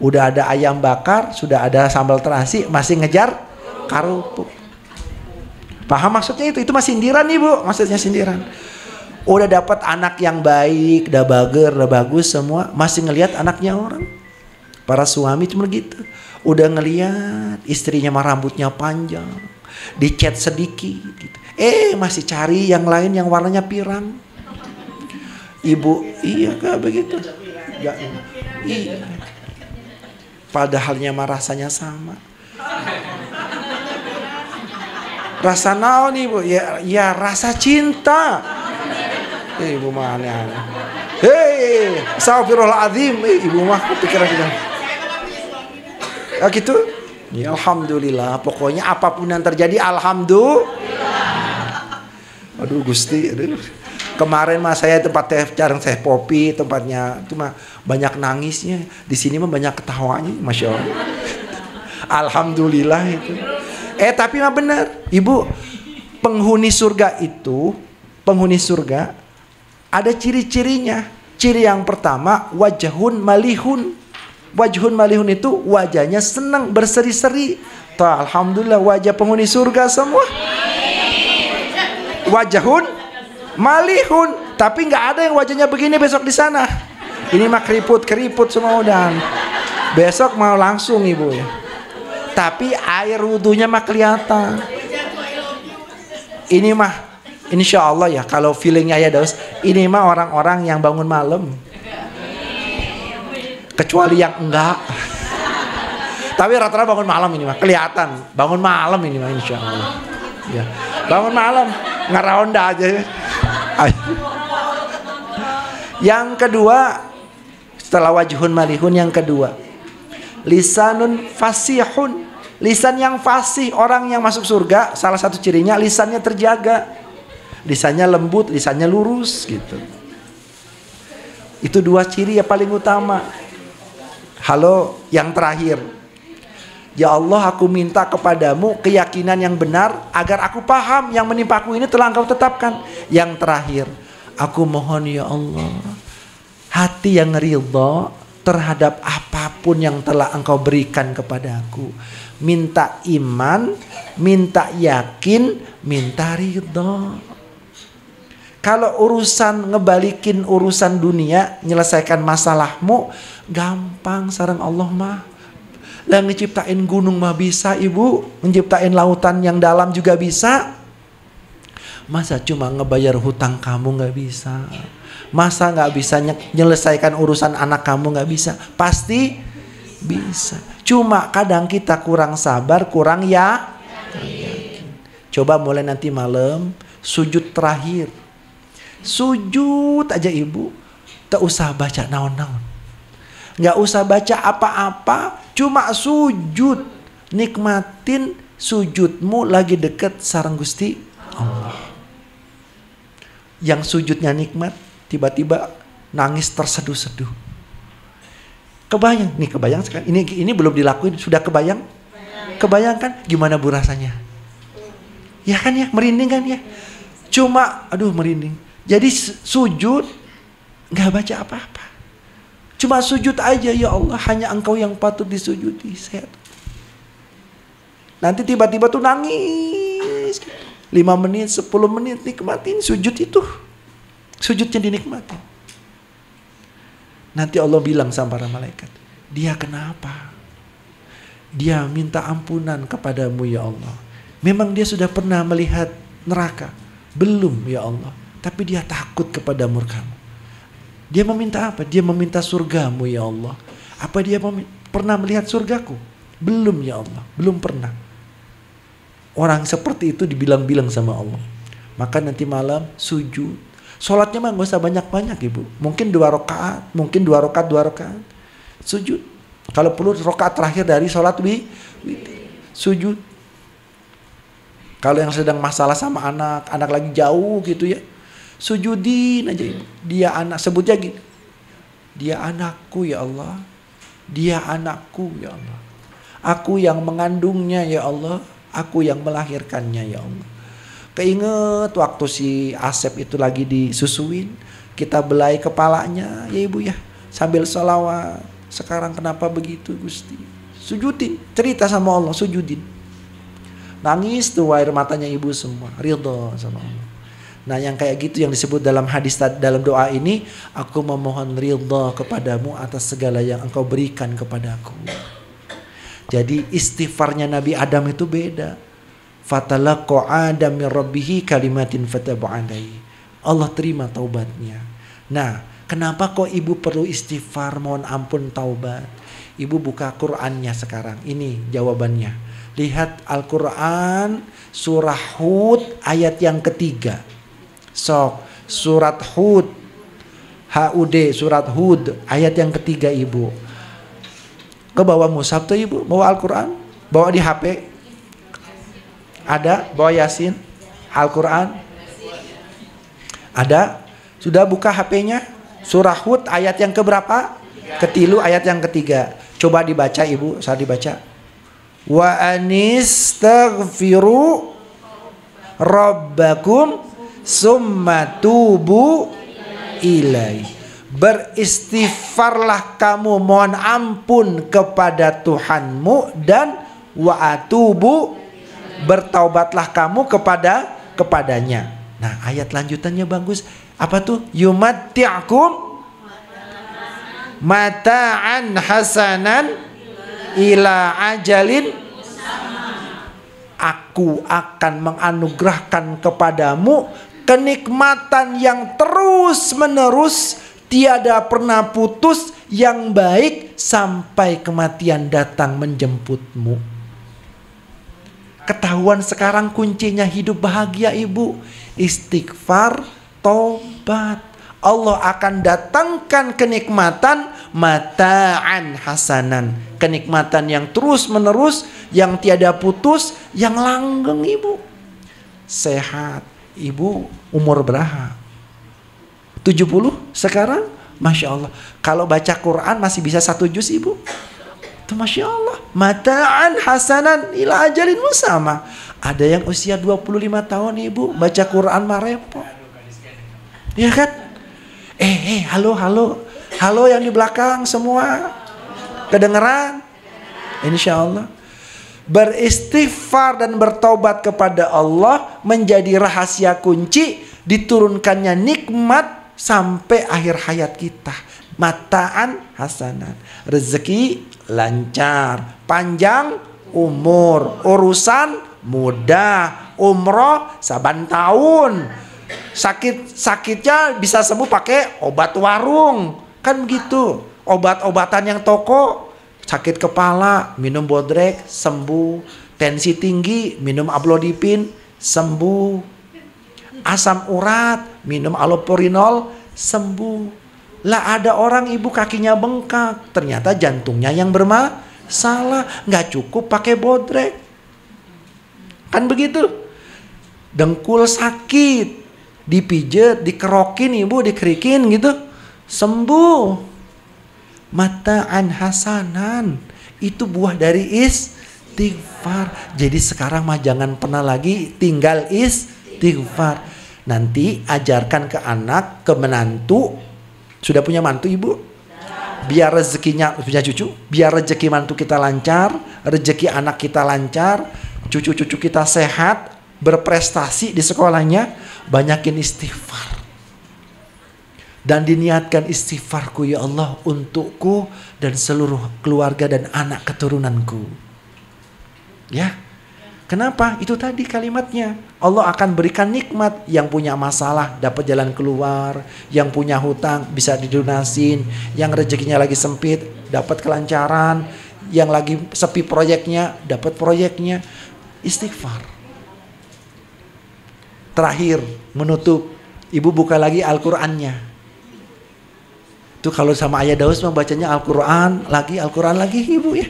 udah ada ayam bakar, sudah ada sambal terasi, masih ngejar kerupuk. Paham maksudnya itu? Itu masih sindiran ibu, maksudnya sindiran. Udah dapat anak yang baik, udah bager, udah bagus semua, masih ngelihat anaknya orang. Para suami cuma gitu. Udah ngelihat istrinya mah rambutnya panjang, dicat sedikit gitu. Masih cari yang lain yang warnanya pirang. Ibu, iya kak begitu. Ya, iya. Padahalnya mah rasanya sama. Rasa naon ibu? Ya rasa cinta. Ibu mah aneh-aneh. Hei, astagfirullahaladzim. Ibu mah kepikiran gitu. Gitu. Ya alhamdulillah. Pokoknya apapun yang terjadi alhamdulillah. Aduh Gusti, aduh. Kemarin mah saya tempat jarang teh kopi, tempatnya itu mah banyak nangisnya. Di sini mah banyak ketawanya, masya Allah. Alhamdulillah itu. Tapi mah benar, ibu, penghuni surga itu, penghuni surga ada ciri-cirinya. Ciri yang pertama wajhun malihun. Wajhun malihun itu wajahnya senang berseri-seri. Alhamdulillah wajah penghuni surga semua. Wajhun malihun, tapi nggak ada yang wajahnya begini besok di sana. Ini mah keriput semua udah. Besok mau langsung ibu ya. Tapi air wudhunya mah kelihatan. Ini mah insya Allah ya, kalau feelingnya ya dos, ini mah orang-orang yang bangun malam. Kecuali yang enggak. Tapi rata-rata bangun malam ini mah kelihatan. Bangun malam ini mah insya Allah. Ya. Bangun malam ngeraonda aja ya. Yang kedua, setelah wajhun malihun, yang kedua lisanun fasihun. Lisan yang fasih. Orang yang masuk surga salah satu cirinya lisannya terjaga, lisannya lembut, lisannya lurus gitu. Itu 2 ciri yang paling utama. Halo, yang terakhir, ya Allah, aku minta kepadamu keyakinan yang benar agar aku paham yang menimpaku ini telah Engkau tetapkan. Yang terakhir, aku mohon ya Allah, hati yang ridha terhadap apapun yang telah Engkau berikan kepadaku. Minta iman, minta yakin, minta ridha. Kalau urusan ngebalikin urusan dunia, menyelesaikan masalahmu gampang sareng Allah mah. Lah ngeciptain gunung mah bisa ibu, menciptain lautan yang dalam juga bisa. Masa cuma ngebayar hutang kamu nggak bisa? Masa nggak bisa menyelesaikan urusan anak kamu nggak bisa? Pasti bisa. Cuma kadang kita kurang sabar, kurang yakin. Coba mulai nanti malam sujud terakhir, sujud aja ibu, tak usah baca naon-naon, nggak usah baca apa-apa, cuma sujud, nikmatin sujudmu lagi deket sareng Gusti Allah. Yang sujudnya nikmat, tiba-tiba nangis terseduh-seduh. Kebayang, nih kebayang sekarang. Ini belum dilakuin, sudah kebayang? Kebayangkan gimana bu rasanya? Ya kan ya, merinding kan ya? Cuma, aduh merinding. Jadi sujud, nggak baca apa-apa. Cuma sujud aja, ya Allah, hanya Engkau yang patut disujudi. Nanti tiba-tiba tuh nangis. 5 menit, 10 menit, nikmatin sujud itu. Sujudnya dinikmatin. Nanti Allah bilang sama para malaikat, dia kenapa? Dia minta ampunan kepadamu ya Allah. Memang dia sudah pernah melihat neraka? Belum ya Allah. Tapi dia takut kepada murkamu. Dia meminta apa? Dia meminta surgamu ya Allah. Apa dia pernah melihat surgaku? Belum ya Allah. Belum pernah. Orang seperti itu dibilang-bilang sama Allah. Maka nanti malam sujud. Sholatnya mah gak usah banyak-banyak ibu. Mungkin 2 rakaat, mungkin 2 rakaat, 2 rakaat. Sujud. Kalau perlu rakaat terakhir dari sholat sujud. Kalau yang sedang masalah sama anak lagi jauh gitu ya, sujudin aja ibu. Dia anak, sebutnya gitu. Dia anakku ya Allah. Dia anakku ya Allah. Aku yang mengandungnya ya Allah. Aku yang melahirkannya ya Allah. Keinget waktu si Asep itu lagi disusuin, kita belai kepalanya ya ibu ya, sambil sholawat. Sekarang kenapa begitu Gusti? Sujudin, cerita sama Allah, sujudin. Nangis tuh air matanya ibu semua, ridho sama Allah. Nah yang kayak gitu yang disebut dalam hadis, dalam doa ini, aku memohon ridho kepadamu atas segala yang engkau berikan kepadaku. Jadi istighfarnya Nabi Adam itu beda. Fatalaqa Adam min rabbihi kalimatin fataba alaihi. Allah terima taubatnya. Nah, kenapa kok ibu perlu istighfar, mohon ampun, taubat? Ibu buka Qur'annya sekarang. Ini jawabannya. Lihat Al-Qur'an surah Hud ayat yang ketiga. Sok, surat Hud. HUD, surat Hud ayat yang ketiga ibu. Ke bawah mushaf tuh ibu, bawa Al-Qur'an, bawa di HP. Ada, bawa Yasin, Al-Quran. Ada, sudah buka HP-nya. Surah Hud ayat yang keberapa? Ketilu ayat yang ketiga. Coba dibaca ibu, saya dibaca. Wa anistaghfiru rabbakum summa tubu ilai. Beristighfarlah kamu, mohon ampun kepada Tuhanmu, dan wa atubu, bertaubatlah kamu kepadanya. Nah ayat lanjutannya bagus. Apa tuh? Yumatti'akum mata'an hasanan ila ajalin. Aku akan menganugerahkan kepadamu kenikmatan yang terus menerus, tiada pernah putus, yang baik sampai kematian datang menjemputmu. Ketahuan sekarang kuncinya hidup bahagia ibu. Istighfar, tobat. Allah akan datangkan kenikmatan, mata'an hasanan. Kenikmatan yang terus menerus, yang tiada putus, yang langgeng ibu. Sehat. Ibu umur berapa? 70 sekarang? Masya Allah. Kalau baca Quran masih bisa 1 juz ibu. Masya Allah, mata'an hasanan ila ajalin musamma. Ada yang usia 25 tahun ibu baca Quran mah repot. Iya kan? Halo yang di belakang semua, kedengeran? Insya Allah. Beristighfar dan bertaubat kepada Allah menjadi rahasia kunci diturunkannya nikmat sampai akhir hayat kita. Mata'an hasanan, rezeki lancar, panjang umur, urusan mudah, umroh saban tahun, sakitnya bisa sembuh pakai obat warung, kan begitu. Obat-obatan yang toko, sakit kepala minum bodrek sembuh, tensi tinggi minum ablodipin sembuh, asam urat minum allopurinol sembuh. Lah ada orang ibu kakinya bengkak, ternyata jantungnya yang bermasalah, nggak cukup pakai bodrek, kan begitu. Dengkul sakit, dipijet, dikerokin ibu, dikerikin gitu, sembuh. Mata'an hasanan, itu buah dari istighfar. Jadi sekarang mah jangan pernah lagi tinggal istighfar. Nanti ajarkan ke anak, ke menantu. Sudah punya mantu ibu? Biar rezekinya, punya cucu, biar rezeki mantu kita lancar, rezeki anak kita lancar, cucu-cucu kita sehat, berprestasi di sekolahnya, banyakin istighfar. Dan diniatkan istighfarku ya Allah untukku dan seluruh keluarga dan anak keturunanku. Ya. Kenapa? Itu tadi kalimatnya. Allah akan berikan nikmat. Yang punya masalah dapat jalan keluar, yang punya hutang bisa dilunasin, yang rezekinya lagi sempit dapat kelancaran, yang lagi sepi proyeknya dapat proyeknya. istighfar. Terakhir menutup, ibu buka lagi Al-Qur'annya. Tuh kalau sama Ayah Daus mah bacanya Al-Qur'an lagi ibu ya.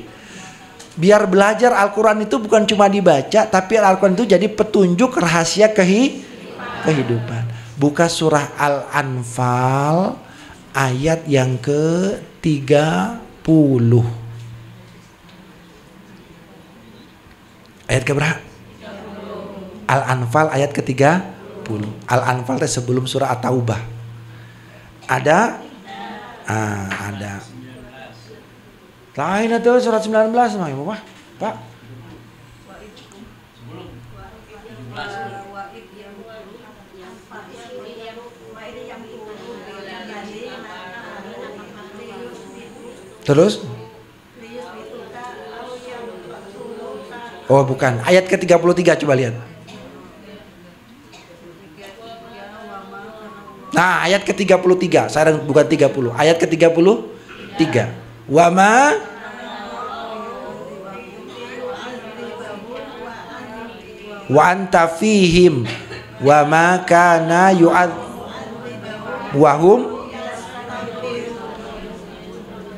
Biar belajar Al-Quran itu bukan cuma dibaca, tapi Al-Quran itu jadi petunjuk rahasia kehidupan. Buka surah Al-Anfal ayat yang ke-30. Ayat keberapa? Al-Anfal ayat ke-30. Al-Anfal itu sebelum surah At-Taubah. Ada? Ada. Lain itu surat 19 mah Ibu mah. Pak. Terus? Oh bukan. Ayat ke-33 coba lihat. Nah ayat ke-33. Sekarang bukan 30. Ayat ke-33. Wama wa anta fihim wama kana yu'ad wahum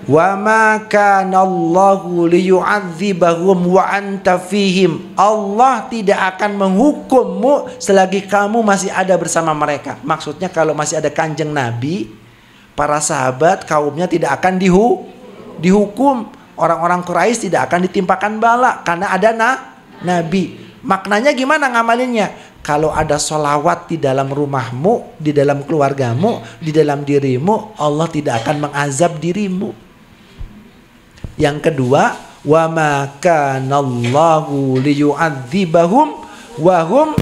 wama kana Allahu liyu'adzibahum wa anta fihim. Allah tidak akan menghukummu selagi kamu masih ada bersama mereka. Maksudnya kalau masih ada kanjeng Nabi, para sahabat kaumnya tidak akan dihukum. Orang-orang Quraisy tidak akan ditimpakan bala karena ada Nabi. Maknanya gimana ngamalinnya? Kalau ada sholawat di dalam rumahmu, di dalam keluargamu, di dalam dirimu, Allah tidak akan mengazab dirimu. Yang kedua, wa ma kana Allahu liyu'adzibahum wa hum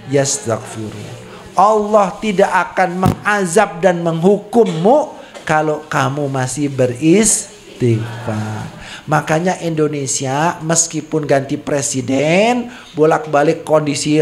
yastaghfirun. Allah tidak akan mengazab dan menghukummu kalau kamu masih beristighfar. Makanya Indonesia meskipun ganti presiden, bolak-balik kondisi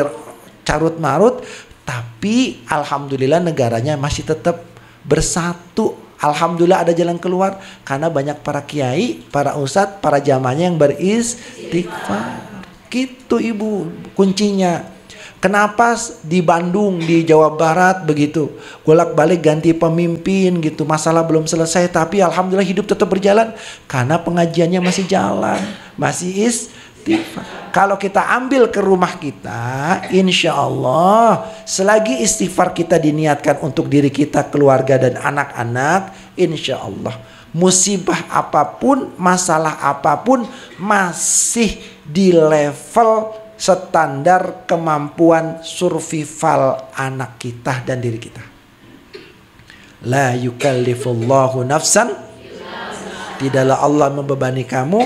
carut marut, tapi alhamdulillah negaranya masih tetap bersatu. Alhamdulillah ada jalan keluar karena banyak para kiai, para ustadz, para jamaahnya yang beristighfar. Gitu Ibu kuncinya. Kenapa di Bandung, di Jawa Barat begitu, bolak-balik ganti pemimpin gitu, masalah belum selesai, tapi alhamdulillah hidup tetap berjalan karena pengajiannya masih jalan, masih istighfar. Kalau kita ambil ke rumah kita, insya Allah selagi istighfar kita diniatkan untuk diri kita, keluarga dan anak-anak, insya Allah musibah apapun, masalah apapun masih di level standar kemampuan survival anak kita dan diri kita. La yukallifullahu nafsan, tidaklah Allah membebani kamu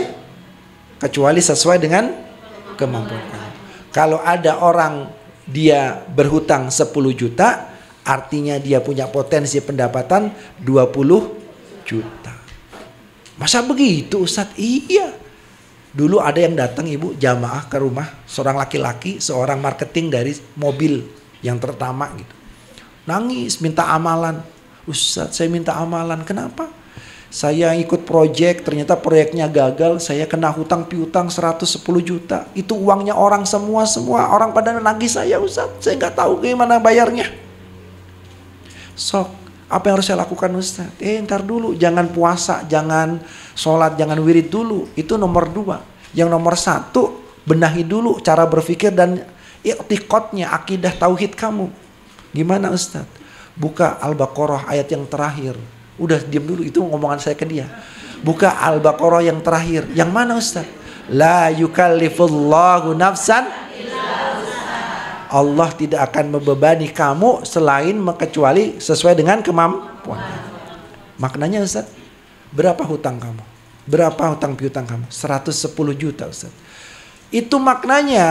kecuali sesuai dengan kemampuan kamu. Kalau ada orang dia berhutang 10 juta, artinya dia punya potensi pendapatan 20 juta. Masa begitu Ustadz? Iya. Dulu ada yang datang Ibu jamaah ke rumah, seorang laki-laki, seorang marketing dari mobil yang terutama gitu. Nangis minta amalan. Ustadz saya minta amalan. Kenapa? Saya ikut proyek, ternyata proyeknya gagal, saya kena hutang piutang 110 juta. Itu uangnya orang semua orang pada nagih saya Ustadz. Saya nggak tahu gimana bayarnya. Sok, apa yang harus saya lakukan Ustadz? Ntar dulu, jangan puasa, jangan sholat, jangan wirid dulu. Itu nomor 2. Yang nomor 1, benahi dulu cara berpikir dan i'tiqadnya, akidah tauhid kamu. Gimana Ustadz? Buka Al-Baqarah ayat yang terakhir. Udah diam dulu, itu ngomongan saya ke dia. Buka Al-Baqarah yang terakhir. Yang mana Ustadz? La yukallifullahu nafsan, Allah tidak akan membebani kamu selain kecuali sesuai dengan kemampuan. Maknanya Ustaz, berapa hutang kamu? Berapa hutang piutang kamu? 110 juta Ustaz. Itu maknanya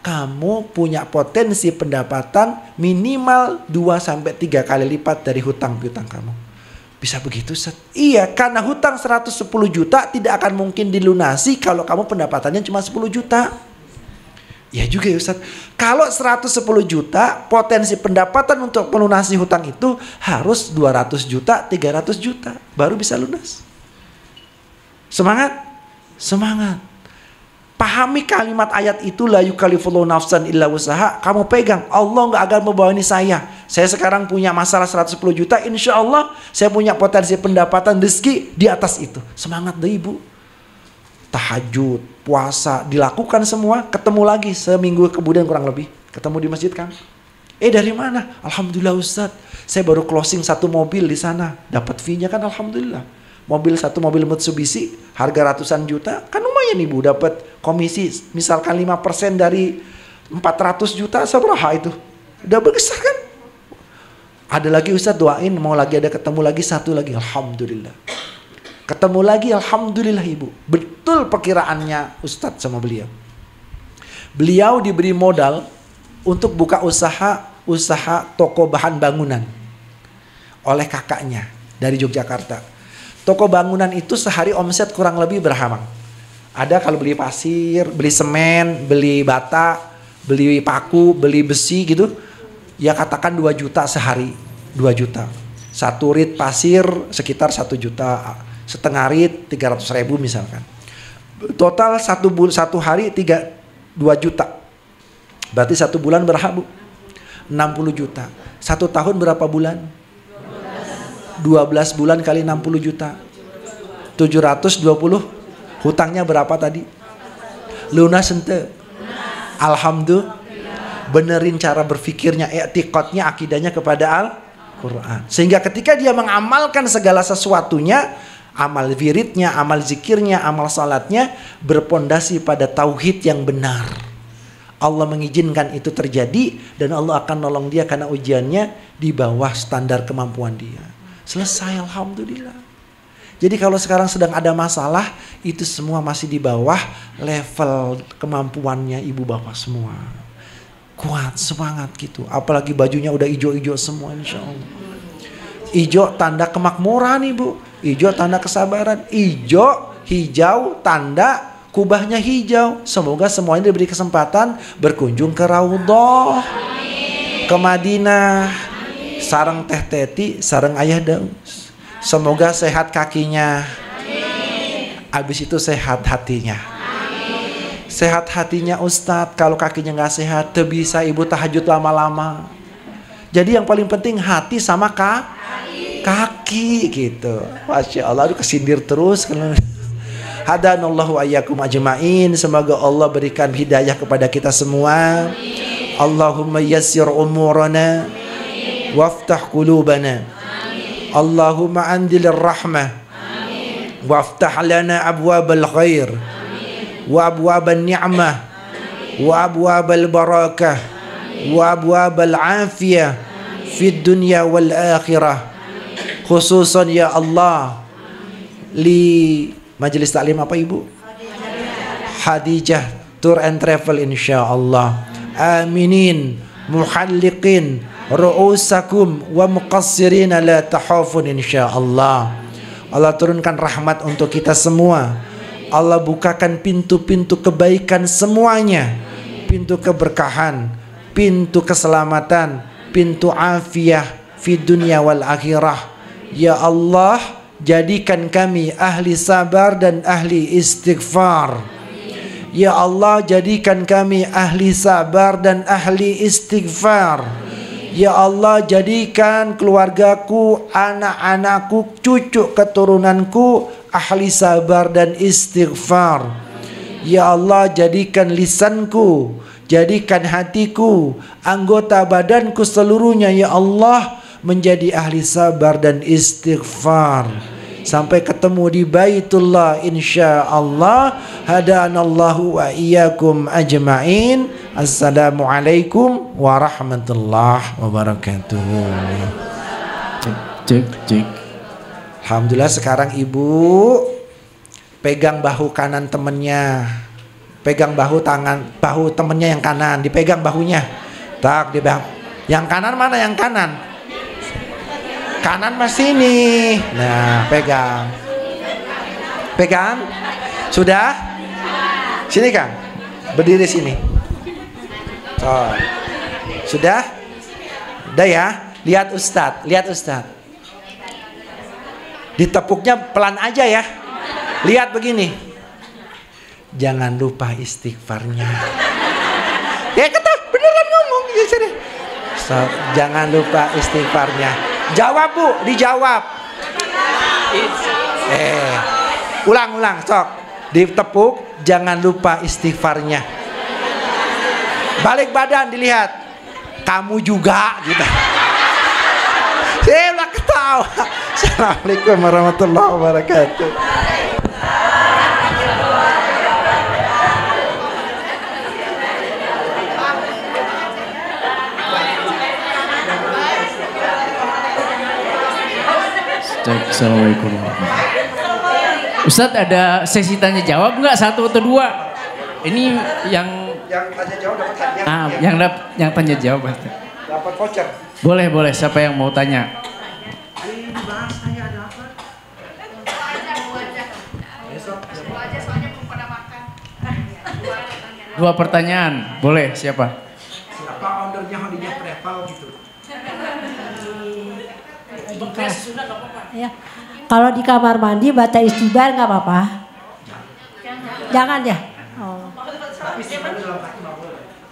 kamu punya potensi pendapatan minimal 2-3 kali lipat dari hutang piutang kamu. Bisa begitu Ustaz? Iya, karena hutang 110 juta tidak akan mungkin dilunasi kalau kamu pendapatannya cuma 10 juta. Ya juga ya Ustaz. Kalau 110 juta, potensi pendapatan untuk melunasi hutang itu harus 200 juta, 300 juta. Baru bisa lunas. Semangat? Semangat. Pahami kalimat ayat itu, la yukallifullahu nafsan illa wusaha. Kamu pegang, Allah nggak akan membebani saya. Saya sekarang punya masalah 110 juta, insya Allah saya punya potensi pendapatan rezeki di atas itu. Semangat deh ibu. Tahajud, puasa, dilakukan semua. Ketemu lagi seminggu kemudian kurang lebih. Ketemu di masjid kan. Dari mana? Alhamdulillah Ustadz, saya baru closing 1 mobil di sana. Dapat fee-nya kan alhamdulillah. Satu mobil Mitsubishi harga ratusan juta, kan lumayan ibu dapat komisi misalkan 5% dari 400 juta, seberapa itu? Udah besar kan? Ada lagi Ustadz doain, mau lagi ada ketemu lagi satu lagi, alhamdulillah. Ketemu lagi alhamdulillah ibu. Betul perkiraannya Ustadz sama beliau. Beliau diberi modal untuk buka usaha toko bahan bangunan oleh kakaknya dari Yogyakarta. Toko bangunan itu sehari omset kurang lebih berapa? Ada kalau beli pasir, beli semen, beli bata, beli paku, beli besi gitu. Ya katakan 2 juta sehari. 2 juta. 1 rit pasir sekitar 1 juta. Setengah rit 300.000 misalkan. Total satu hari 2 juta. Berarti 1 bulan berapa bu? 60 juta. 1 tahun berapa bulan? 12 bulan kali 60 juta 720. Hutangnya berapa tadi? Lunas ente? Alhamdulillah. Benerin cara berpikirnya, i'tiqadnya, akidahnya kepada Al-Quran. Sehingga ketika dia mengamalkan segala sesuatunya, amal wiridnya, amal zikirnya, amal salatnya berpondasi pada tauhid yang benar. Allah mengizinkan itu terjadi dan Allah akan nolong dia karena ujiannya di bawah standar kemampuan dia. Selesai alhamdulillah. Jadi kalau sekarang sedang ada masalah, itu semua masih di bawah level kemampuannya ibu bapak semua. Kuat, semangat gitu. Apalagi bajunya udah hijau-hijau semua insya Allah. Hijau tanda kemakmuran ibu. Hijau tanda kesabaran. Hijau tanda kubahnya hijau. Semoga semuanya diberi kesempatan berkunjung ke Raudhah, ke Madinah. Sarang teh teti, sarang ayah Daus. Semoga sehat kakinya. Abis itu sehat hatinya. Sehat hatinya Ustadz. Kalau kakinya gak sehat, tuh bisa ibu tahajud lama-lama. Jadi yang paling penting hati sama kaki gitu. Masya Allah, aduh kesindir terus. Hadanallahu ayyakum ajma'in. Semoga Allah berikan hidayah kepada kita semua. Allahumma yassir umurana waftah qulubana. Allahumma andilir rahmah. Waftah lana abwabal khair wa abwabal ni'mah wa abwabal barakah wa abwabal afiyah fid dunya wal akhirah. Khususan ya Allah li majelis taklim apa ibu? Hadijah Tour and Travel insyaallah. Aminin muhalliqin ru'usakum wa muqassirina la tahafun insyaallah. Allah turunkan rahmat untuk kita semua. Allah bukakan pintu-pintu kebaikan semuanya. Pintu keberkahan, pintu keselamatan, pintu afiyah fi dunia wal akhirah. Ya Allah, jadikan kami ahli sabar dan ahli istighfar. Ya Allah, jadikan kami ahli sabar dan ahli istighfar. Ya Allah, jadikan keluargaku, anak-anakku, cucu keturunanku ahli sabar dan istighfar. Ya Allah, jadikan lisanku, jadikan hatiku, anggota badanku seluruhnya ya Allah menjadi ahli sabar dan istighfar. Sampai ketemu di Baitullah insyaallah. Hadanallahu wa iyyakum ajma'in. Assalamualaikum warahmatullahi wabarakatuh. Cek. Alhamdulillah sekarang ibu pegang bahu kanan temennya. Pegang bahu temennya yang kanan, dipegang bahunya. Tak, dipegang. Yang kanan mana yang kanan? Kanan mas sini. Nah, pegang. Pegang. Sudah? Sini Kang. Berdiri sini. Oh. Sudah? Udah ya? Lihat Ustadz. Ditepuknya pelan aja ya. Lihat begini. jangan lupa istighfarnya. Ya kata beneran ngomong ya serius. So, jangan lupa istighfarnya. Jawab Bu, dijawab. Ulang sok. Ditepuk, jangan lupa istighfarnya. Balik badan dilihat. Kamu juga gitu. Saya udah ketawa. Assalamualaikum warahmatullahi wabarakatuh. Assalamualaikum warahmatullahi. Ustadz ada sesi tanya jawab nggak, 1 atau 2? Ini yang tanya jawab dapat hadiah. Yang tanya jawab Dapat voucher. boleh siapa yang mau tanya? Dua pertanyaan, boleh siapa? Siapa ownernya Holiday Travel gitu? Ya. Kalau di kamar mandi baca istighfar nggak apa-apa. Jangan ya.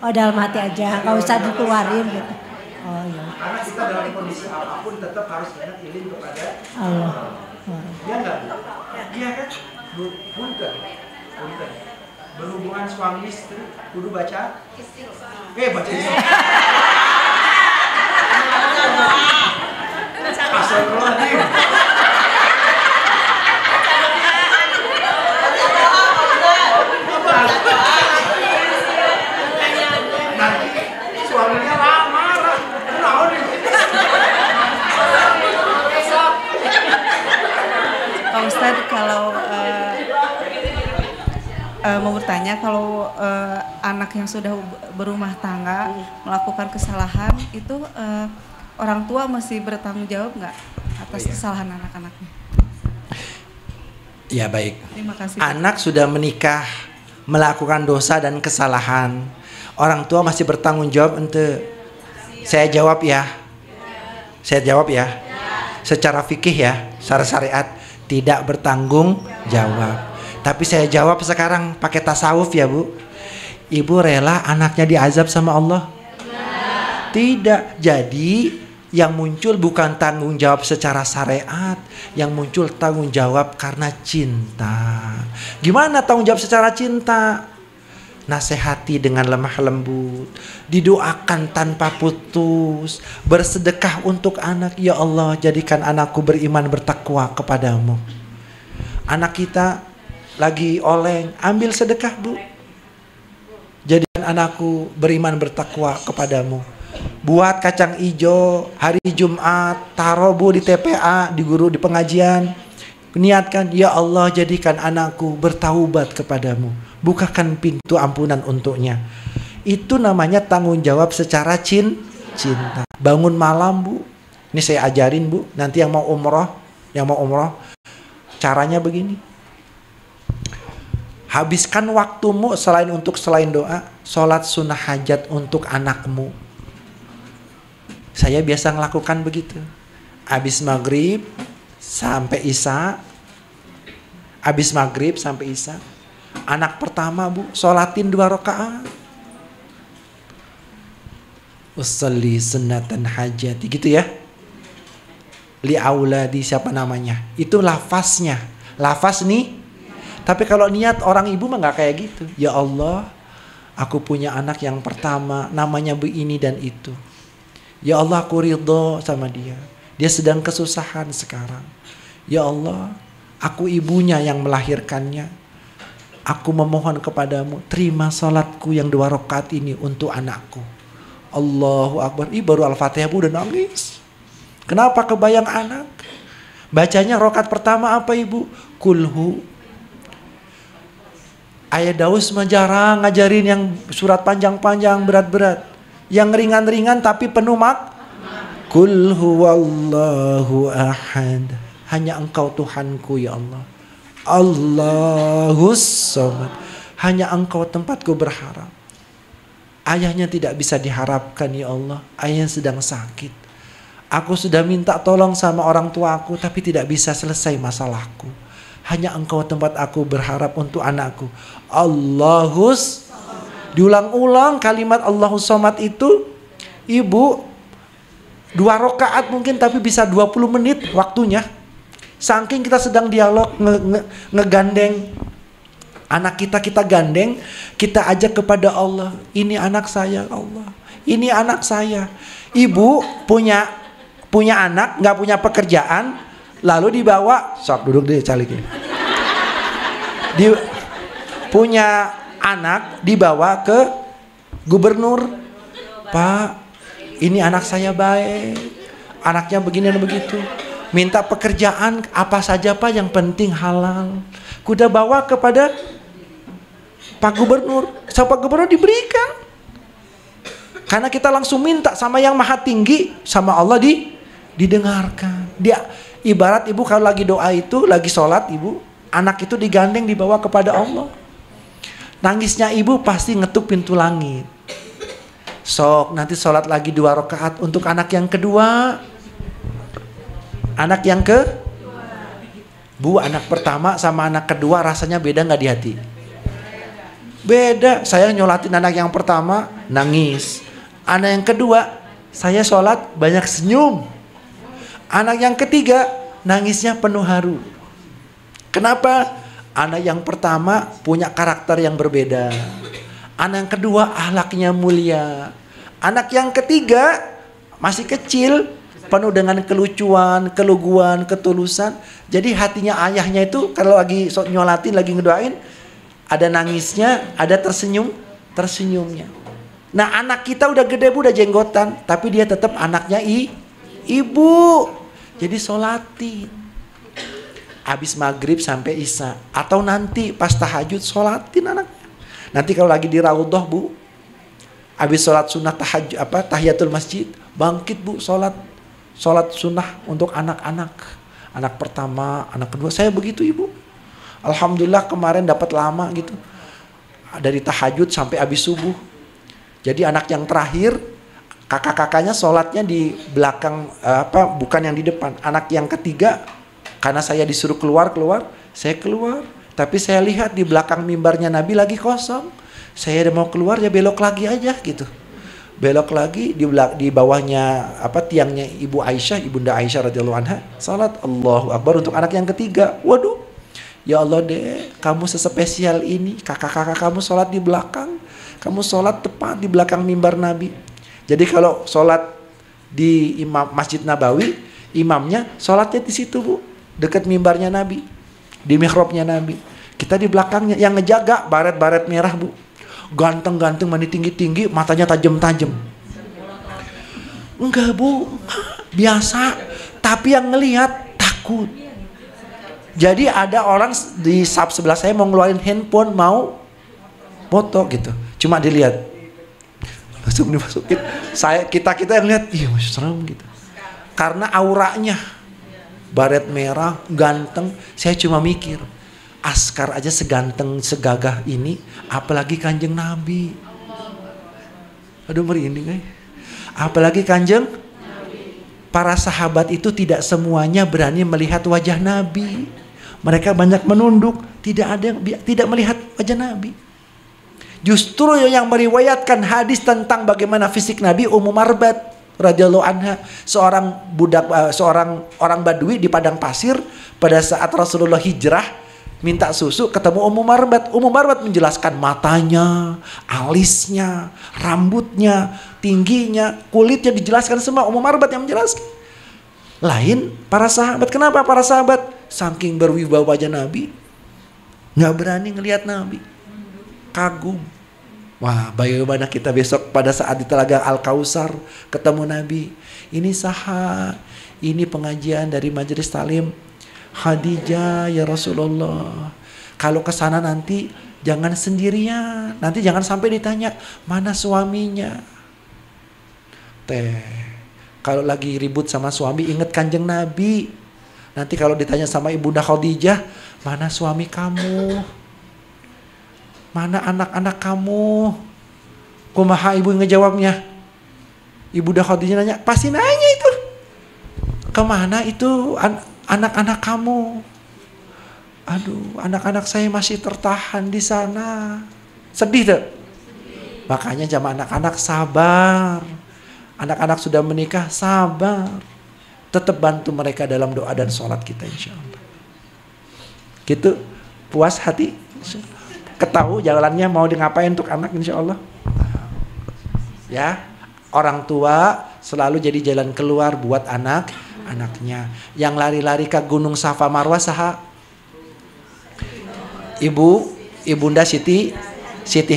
Oh dalam hati aja, nggak usah dikeluarin gitu. Oh iya. Karena kita dalam kondisi apapun tetap harus ingat ilim kepada Allah. Iya nggak Bu? Iya kan? Punten. Berhubungan suami istri kudu baca baca Astagfirullahaladzim. Nanti suaminya marah. Pak Ustadz, kalau mau bertanya, kalau anak yang sudah berumah tangga melakukan kesalahan itu orang tua masih bertanggung jawab nggak atas kesalahan anak-anaknya? Ya baik. Terima kasih. Anak sudah menikah melakukan dosa dan kesalahan, orang tua masih bertanggung jawab ente. Saya jawab ya. Secara fikih ya, secara syariat tidak bertanggung jawab. Tapi saya jawab sekarang pakai tasawuf ya Bu. Ibu rela anaknya diazab sama Allah? Tidak. Jadi yang muncul bukan tanggung jawab secara syariat, yang muncul tanggung jawab karena cinta. Gimana tanggung jawab secara cinta? Nasihati dengan lemah lembut, didoakan tanpa putus, bersedekah untuk anak. Ya Allah, jadikan anakku beriman bertakwa kepadamu. Anak kita lagi oleng, ambil sedekah Bu. Jadikan anakku beriman bertakwa kepadamu. Buat kacang ijo hari Jumat, taruh Bu di TPA, di guru di pengajian. Niatkan, ya Allah jadikan anakku bertaubat kepadamu. Bukakan pintu ampunan untuknya. Itu namanya tanggung jawab secara cinta. Bangun malam Bu. Ini saya ajarin Bu. Nanti yang mau umroh, caranya begini. Habiskan waktumu selain doa, sholat sunnah hajat untuk anakmu. Saya biasa melakukan begitu. Habis maghrib sampai isya. Anak pertama Bu, sholatin 2 rakaat. Usalli sunnatan hajati gitu ya. Li auladi siapa namanya? Itu lafaznya. Lafaz nih. Tapi kalau niat orang ibu mah nggak kayak gitu. Ya Allah, aku punya anak yang pertama, namanya begini dan itu. Ya Allah, aku ridho sama dia. Dia sedang kesusahan sekarang. Ya Allah, aku ibunya yang melahirkannya. Aku memohon kepadamu, terima salatku yang 2 rakaat ini untuk anakku. Allahu Akbar. Baru Al-Fatihah udah nangis. Kenapa? Kebayang anak. Bacanya rakaat pertama apa Ibu? Kulhu. Ayah Daus mah jarang ngajarin yang surat panjang-panjang berat-berat. Yang ringan-ringan tapi penuh Kul huwallahu ahad. Hanya Engkau Tuhanku ya Allah. Allahus samad. Hanya Engkau tempatku berharap. Ayahnya tidak bisa diharapkan ya Allah. Ayahnya sedang sakit. Aku sudah minta tolong sama orang tuaku tapi tidak bisa selesai masalahku. hanya Engkau tempat aku berharap untuk anakku. Allahus, diulang-ulang kalimat Allahus Somad itu. Ibu 2 rakaat mungkin, tapi bisa 20 menit waktunya. Saking kita sedang dialog, ngegandeng anak kita, kita gandeng, kita ajak kepada Allah. Ini anak saya Allah, ini anak saya. Ibu punya anak, nggak punya pekerjaan, lalu dibawa, sok duduk deh calik ini. Punya anak dibawa ke gubernur. Pak, ini anak saya baik, anaknya begini dan begitu. Minta pekerjaan apa saja Pak, yang penting halal. Kuda bawa kepada Pak Gubernur. Sama Pak Gubernur diberikan. Karena kita langsung minta sama yang maha tinggi, sama Allah didengarkan. Dia ibarat ibu kalau lagi doa itu, lagi sholat ibu, anak itu digandeng dibawa kepada Allah. Nangisnya ibu pasti ngetuk pintu langit. Sok nanti sholat lagi 2 rakaat untuk anak yang kedua. Anak yang Bu, anak pertama sama anak kedua rasanya beda nggak di hati? Beda. Saya nyolatin anak yang pertama nangis. Anak yang kedua saya sholat banyak senyum. Anak yang ketiga nangisnya penuh haru. Kenapa? Anak yang pertama punya karakter yang berbeda. Anak yang kedua akhlaknya mulia. Anak yang ketiga masih kecil, penuh dengan kelucuan, keluguan, ketulusan. Jadi hatinya ayahnya itu kalau lagi nyolatin, lagi ngedoain, ada nangisnya, ada tersenyumnya. Nah anak kita udah gede bu, udah jenggotan, tapi dia tetap anaknya ibu. Jadi sholatin. Habis maghrib sampai isya, atau nanti pas tahajud sholatin anaknya. Nanti kalau lagi di raudhah bu, habis sholat sunnah tahiyatul masjid, bangkit bu sholat sunnah untuk anak-anak. Anak pertama, anak kedua, saya begitu ibu. Alhamdulillah kemarin dapat lama gitu. Dari tahajud sampai habis subuh. Jadi anak yang terakhir, kakak-kakaknya sholatnya di belakang, bukan yang di depan. Anak yang ketiga, karena saya disuruh keluar, saya keluar. Tapi saya lihat di belakang mimbarnya Nabi lagi kosong. Saya udah mau keluar, ya belok lagi aja gitu. Belok lagi di bawahnya tiangnya Ibu Aisyah, Ibunda Aisyah radhiyallahu anha, salat Allahu Akbar untuk anak yang ketiga. Waduh, ya Allah deh, kamu sespesial ini. Kakak-kakak kamu sholat di belakang, kamu sholat tepat di belakang mimbar Nabi. Jadi kalau sholat di Masjid Nabawi, imamnya sholatnya di situ bu, dekat mimbarnya Nabi, di mihrabnya Nabi. Kita di belakangnya, yang ngejaga baret-baret merah bu. Ganteng-ganteng, mandi tinggi-tinggi, matanya tajam-tajam. Enggak bu, biasa. Tapi yang ngelihat takut. Jadi ada orang di sab sebelah saya mau ngeluarin handphone, mau foto gitu. Cuma dilihat, langsung dimasukin. Kita yang lihat, iya serem gitu. Karena auranya, baret merah, ganteng. Saya cuma mikir, Askar aja seganteng, segagah ini, apalagi Kanjeng Nabi. Aduh merinding. Apalagi Kanjeng para sahabat itu tidak semuanya berani melihat wajah Nabi. Mereka banyak menunduk, tidak ada yang tidak melihat wajah Nabi. Justru yang meriwayatkan hadis tentang bagaimana fisik Nabi, Ummu Marbat radhiyallahu anha, seorang orang Badui di padang pasir pada saat Rasulullah hijrah minta susu, ketemu Ummu Marbat. Ummu Marbat menjelaskan matanya, alisnya, rambutnya, tingginya, kulitnya dijelaskan semua. Ummu Marbat yang menjelaskan. Lain para sahabat. Kenapa para sahabat? Saking berwibawa wajah Nabi, nggak berani ngelihat Nabi. Kagum. Wah, bagaimana kita besok pada saat di Telaga Al-Kausar ketemu Nabi. Ini saha, ini pengajian dari Majelis Talim Khadijah ya Rasulullah. Kalau ke sana nanti jangan sendirian. Nanti jangan sampai ditanya mana suaminya. Kalau lagi ribut sama suami ingat Kanjeng Nabi. Nanti kalau ditanya sama Ibunda Khadijah, mana suami kamu? Mana anak-anak kamu? Kumaha ibu ngejawabnya? Ibunda Khadijah nanya, pasti nanya itu. Kemana itu anak-anak kamu? Aduh, anak-anak saya masih tertahan di sana. Sedih tuh. Makanya jamaah anak-anak sabar. Anak-anak sudah menikah sabar. Tetap bantu mereka dalam doa dan sholat kita insya Allah. Gitu, puas hati. Ketahu jalannya mau di ngapain untuk anak insya Allah. Ya, orang tua selalu jadi jalan keluar buat anak-anaknya. Yang lari-lari ke Gunung Safa Marwah saha? Ibunda Siti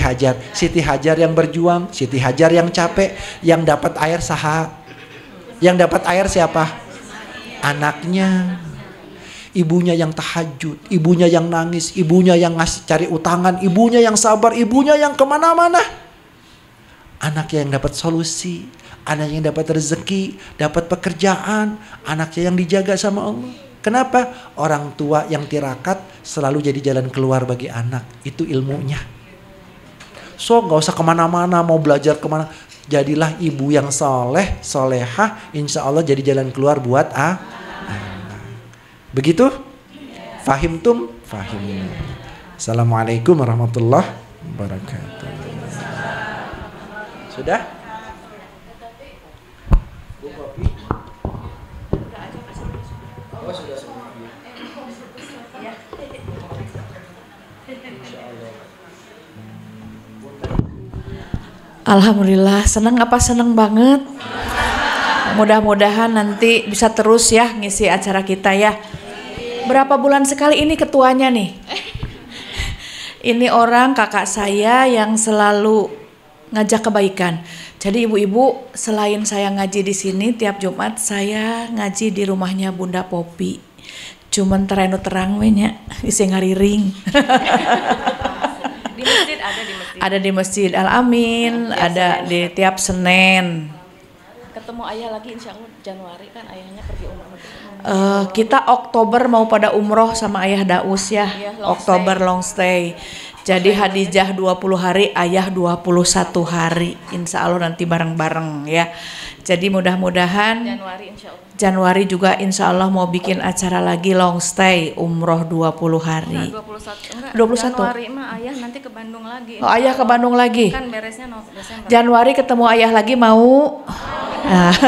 Hajar. Siti Hajar yang berjuang, Siti Hajar yang capek, yang dapat air saha? Yang dapat air siapa? Anaknya. Ibunya yang tahajud, ibunya yang nangis, ibunya yang ngasih cari utangan, ibunya yang sabar, ibunya yang kemana-mana. Anaknya yang dapat solusi, anaknya yang dapat rezeki, dapat pekerjaan, anaknya yang dijaga sama Allah. Kenapa? Orang tua yang tirakat selalu jadi jalan keluar bagi anak. Itu ilmunya. So gak usah kemana-mana, mau belajar kemana. Jadilah ibu yang soleh, solehah, insya Allah jadi jalan keluar buat anak. Begitu? Fahim tum? Fahim. Assalamualaikum warahmatullahi wabarakatuh. Sudah? Alhamdulillah, seneng apa seneng banget. Mudah-mudahan nanti bisa terus ya ngisi acara kita ya. Berapa bulan sekali ini ketuanya nih? Ini orang kakak saya yang selalu ngajak kebaikan. Jadi ibu-ibu, selain saya ngaji di sini tiap Jumat, saya ngaji di rumahnya Bunda Popi. Cuman terang we nya, isi ngariring. Di masjid ada di masjid. Ada di Masjid Al-Amin, ada di tiap Senin. Ketemu ayah lagi insya Allah Januari kan ayahnya pergi umroh. Kita Oktober mau pada umroh sama ayah Daus ya. Iya, long Oktober stay. long stay. Jadi Hadijah 20 hari, ayah 21 hari. Insya Allah nanti bareng-bareng ya. Jadi mudah-mudahan Januari insya Allah. Januari juga insya Allah mau bikin acara lagi long stay umroh 20 hari. Enggak, 21. Januari mah ayah nanti ke Bandung lagi. Oh, ayah ke Bandung lagi. Kan beresnya Desember. Januari ketemu ayah lagi mau?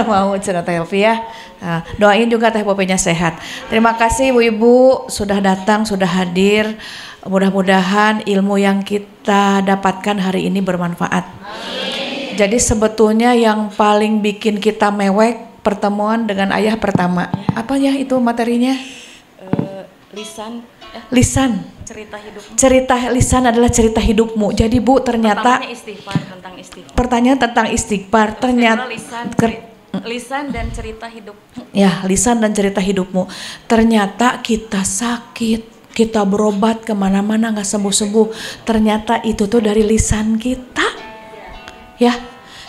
Mau cerita Teh Popi ya. Nah, doain juga Teh Popinya sehat. Terima kasih ibu-ibu sudah datang, sudah hadir. Mudah-mudahan ilmu yang kita dapatkan hari ini bermanfaat. Jadi sebetulnya yang paling bikin kita mewek pertemuan dengan ayah pertama. Apa ya itu materinya? Lisan. Cerita hidup. Cerita lisan adalah cerita hidupmu. Jadi Bu ternyata pertanyaan tentang istighfar ternyata lisan dan cerita hidup. Ya, lisan dan cerita hidupmu. Ternyata kita sakit, kita berobat kemana-mana nggak sembuh-sembuh. Ternyata itu tuh dari lisan kita. Ya,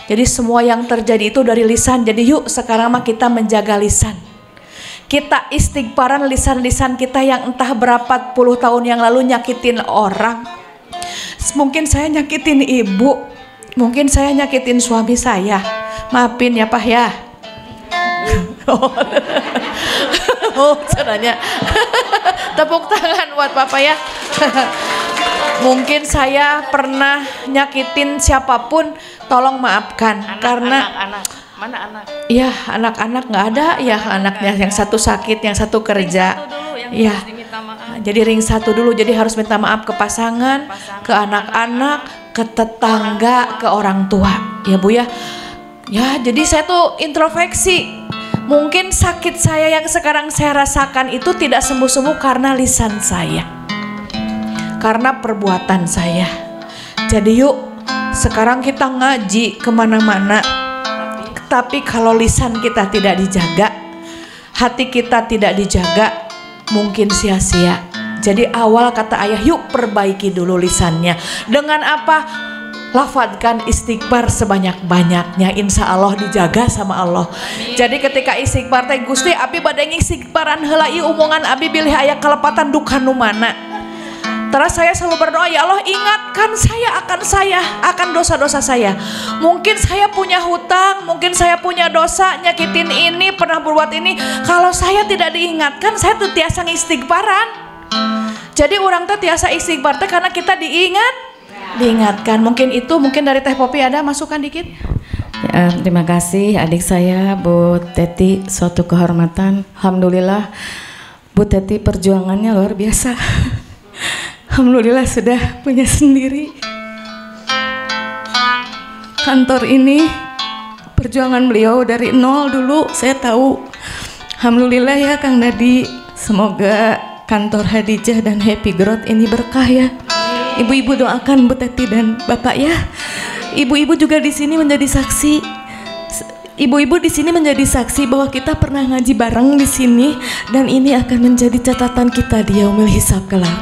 jadi semua yang terjadi itu dari lisan. Jadi yuk sekarang mah kita menjaga lisan. Kita istighfaran lisan-lisan kita yang entah berapa puluh tahun yang lalu nyakitin orang. Mungkin saya nyakitin ibu, mungkin saya nyakitin suami saya. Maafin ya Pak ya. Oh, caranya. Tepuk tangan buat Bapak ya. Mungkin saya pernah nyakitin siapapun, tolong maafkan. Mana anak? Iya, anak-anak nggak ada ya, anaknya yang satu sakit, yang satu kerja. Iya. Jadi ring satu dulu, jadi harus minta maaf ke pasangan, ke anak-anak, ke tetangga, ke orang tua. Ya Bu ya. Ya, jadi saya tuh introspeksi. Mungkin sakit saya yang sekarang saya rasakan itu tidak sembuh-sembuh karena lisan saya. Karena perbuatan saya. Jadi yuk, sekarang kita ngaji kemana-mana. Tapi kalau lisan kita tidak dijaga, hati kita tidak dijaga, mungkin sia-sia. Jadi awal kata ayah, yuk perbaiki dulu lisannya. Dengan apa? Lafadkan istighfar sebanyak-banyaknya, insya Allah dijaga sama Allah. Jadi ketika istighfar teh Gusti abi bade istighfaran heula ieu omongan abi bilih aya kalepatan duka nu mana. Terus saya selalu berdoa, ya Allah ingatkan saya akan dosa-dosa saya. Mungkin saya punya hutang, mungkin saya punya dosa, nyakitin ini, pernah berbuat ini. Kalau saya tidak diingatkan, saya tetiasa istighfaran. Jadi orang teh tiasa istighfar teh karena kita diingatkan. Mungkin dari Teh Popi ada masukan dikit. Ya, terima kasih adik saya Bu Teti, suatu kehormatan. Alhamdulillah Bu Teti perjuangannya luar biasa. Alhamdulillah sudah punya sendiri kantor ini. Perjuangan beliau dari nol dulu saya tahu. Alhamdulillah ya Kang Dadi, semoga kantor Hadijah dan Happy Growth ini berkah ya. Ibu-ibu doakan Bu Teti dan Bapak ya. Ibu-ibu juga di sini menjadi saksi. Ibu-ibu di sini menjadi saksi bahwa kita pernah ngaji bareng di sini dan ini akan menjadi catatan kita di yaumil hisab kelak.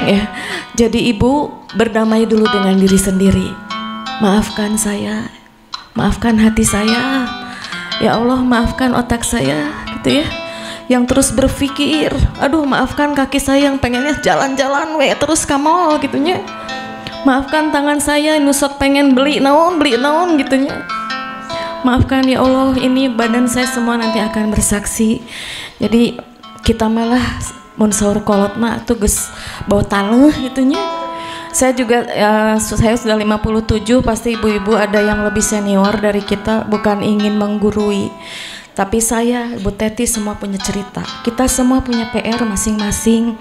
Ya. Jadi ibu berdamai dulu dengan diri sendiri. Maafkan saya. Maafkan hati saya. Ya Allah, maafkan otak saya gitu ya. Yang terus berpikir, aduh maafkan kaki saya yang pengennya jalan-jalan terus ke mall gitunya. Maafkan tangan saya nusok pengen beli naon gitunya. Maafkan ya Allah, ini badan saya semua nanti akan bersaksi. Jadi kita malah mun sahur kolotna tuh geus bau taleh gitunya. Saya juga saya sudah 57, pasti ibu-ibu ada yang lebih senior dari kita, bukan ingin menggurui. Tapi saya, Bu Teti semua punya cerita. Kita semua punya PR masing-masing.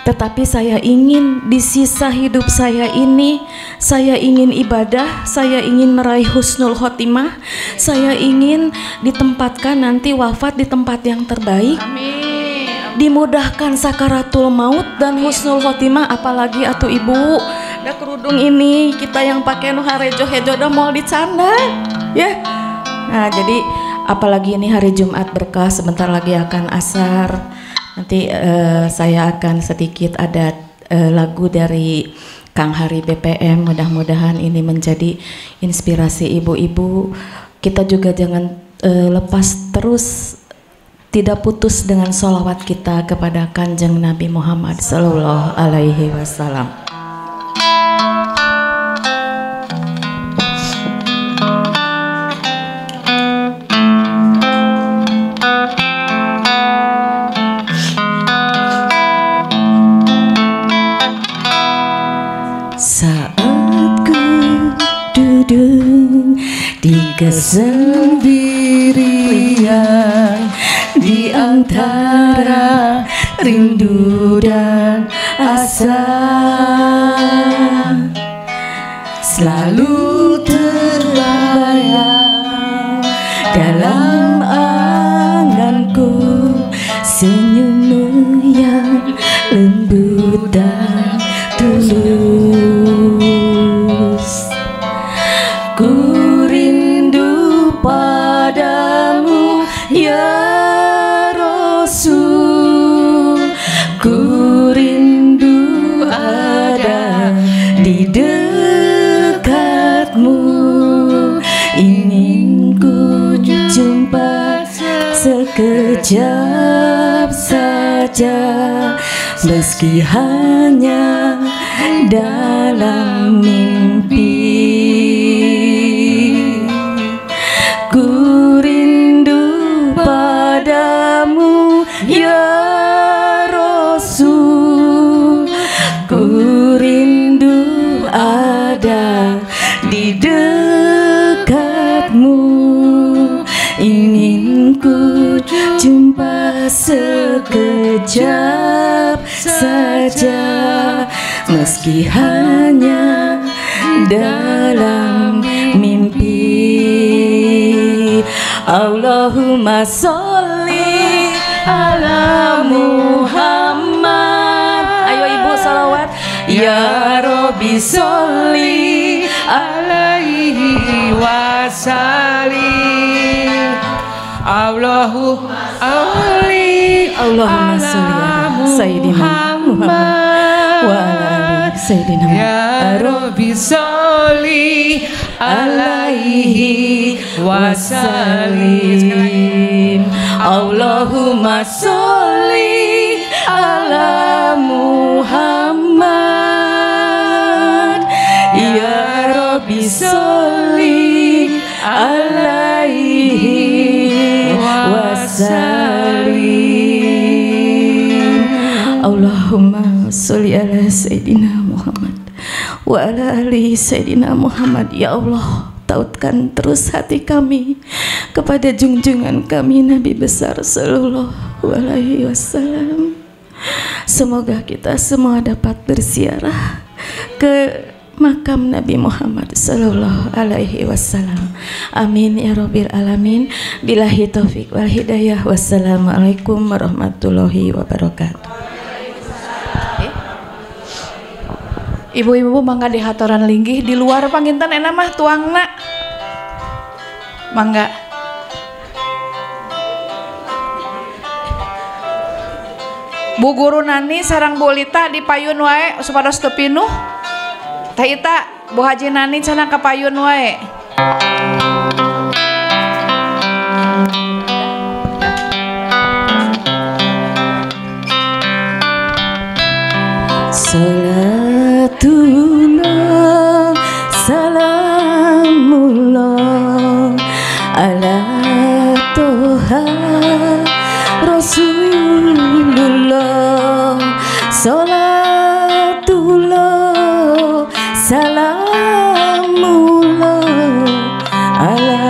Tetapi saya ingin di sisa hidup saya ini, saya ingin ibadah, saya ingin meraih husnul khotimah, saya ingin ditempatkan nanti wafat di tempat yang terbaik. Amin. Dimudahkan sakaratul maut dan husnul khotimah, apalagi atuh ibu. Da kerudung ini kita yang pakai nu harejo-hejo da moal dicanda ya. Nah, jadi apalagi ini hari Jumat berkah, sebentar lagi akan asar. Nanti saya akan sedikit ada lagu dari Kang Hari BPM. Mudah-mudahan ini menjadi inspirasi ibu-ibu. Kita juga jangan lepas terus, tidak putus dengan sholawat kita kepada Kanjeng Nabi Muhammad Sallallahu Alaihi Wasallam. Saat ku duduk di kesendirian di antara rindu dan asa, selalu terbayang dalam anganku senyummu yang lembut dan tulus. Ku rindu padamu ya Rasul, ku rindu ada di dekatmu. Ingin ku jumpa sekejap saja, meski hanya dalam mimpi. Ku rindu padamu ya Rasul, ku rindu ada di dekatmu. Ingin ku jumpa sekejap saja, meski hanya dalam mimpi. Allahumma sholli ala Muhammad. Ayo ibu salawat. Ya Rabbi sholli alaihi wasallim. Allahumma sholli ala Muhammad wa ala Sayyidina Ya Rabbi sholli alaihi wasallim. Allahumma sholli ala Muhammad. Ya Rabbi sholli alaihi wasallim. Allahumma sholli ala Sayyidina Muhammad wa ala ali Sayyidina Muhammad. Ya Allah, tautkan terus hati kami kepada junjungan kami Nabi besar sallallahu alaihi wasallam. Semoga kita semua dapat berziarah ke makam Nabi Muhammad sallallahu alaihi wasallam. Amin ya rabbil alamin. Billahi taufik wal hidayah. Wassalamualaikum warahmatullahi wabarakatuh. Ibu-ibu mangga di hatoran linggih di luar panginten enak mah tuangna. Mangga. Bu guru nani sarang Bu Lita di payun wae supados teu pinuh. Teh Ita, Bu Haji Nani cenah ka payun wae. Salatullah salamullah ala Toha Rasulullah. Salatullah salamullah ala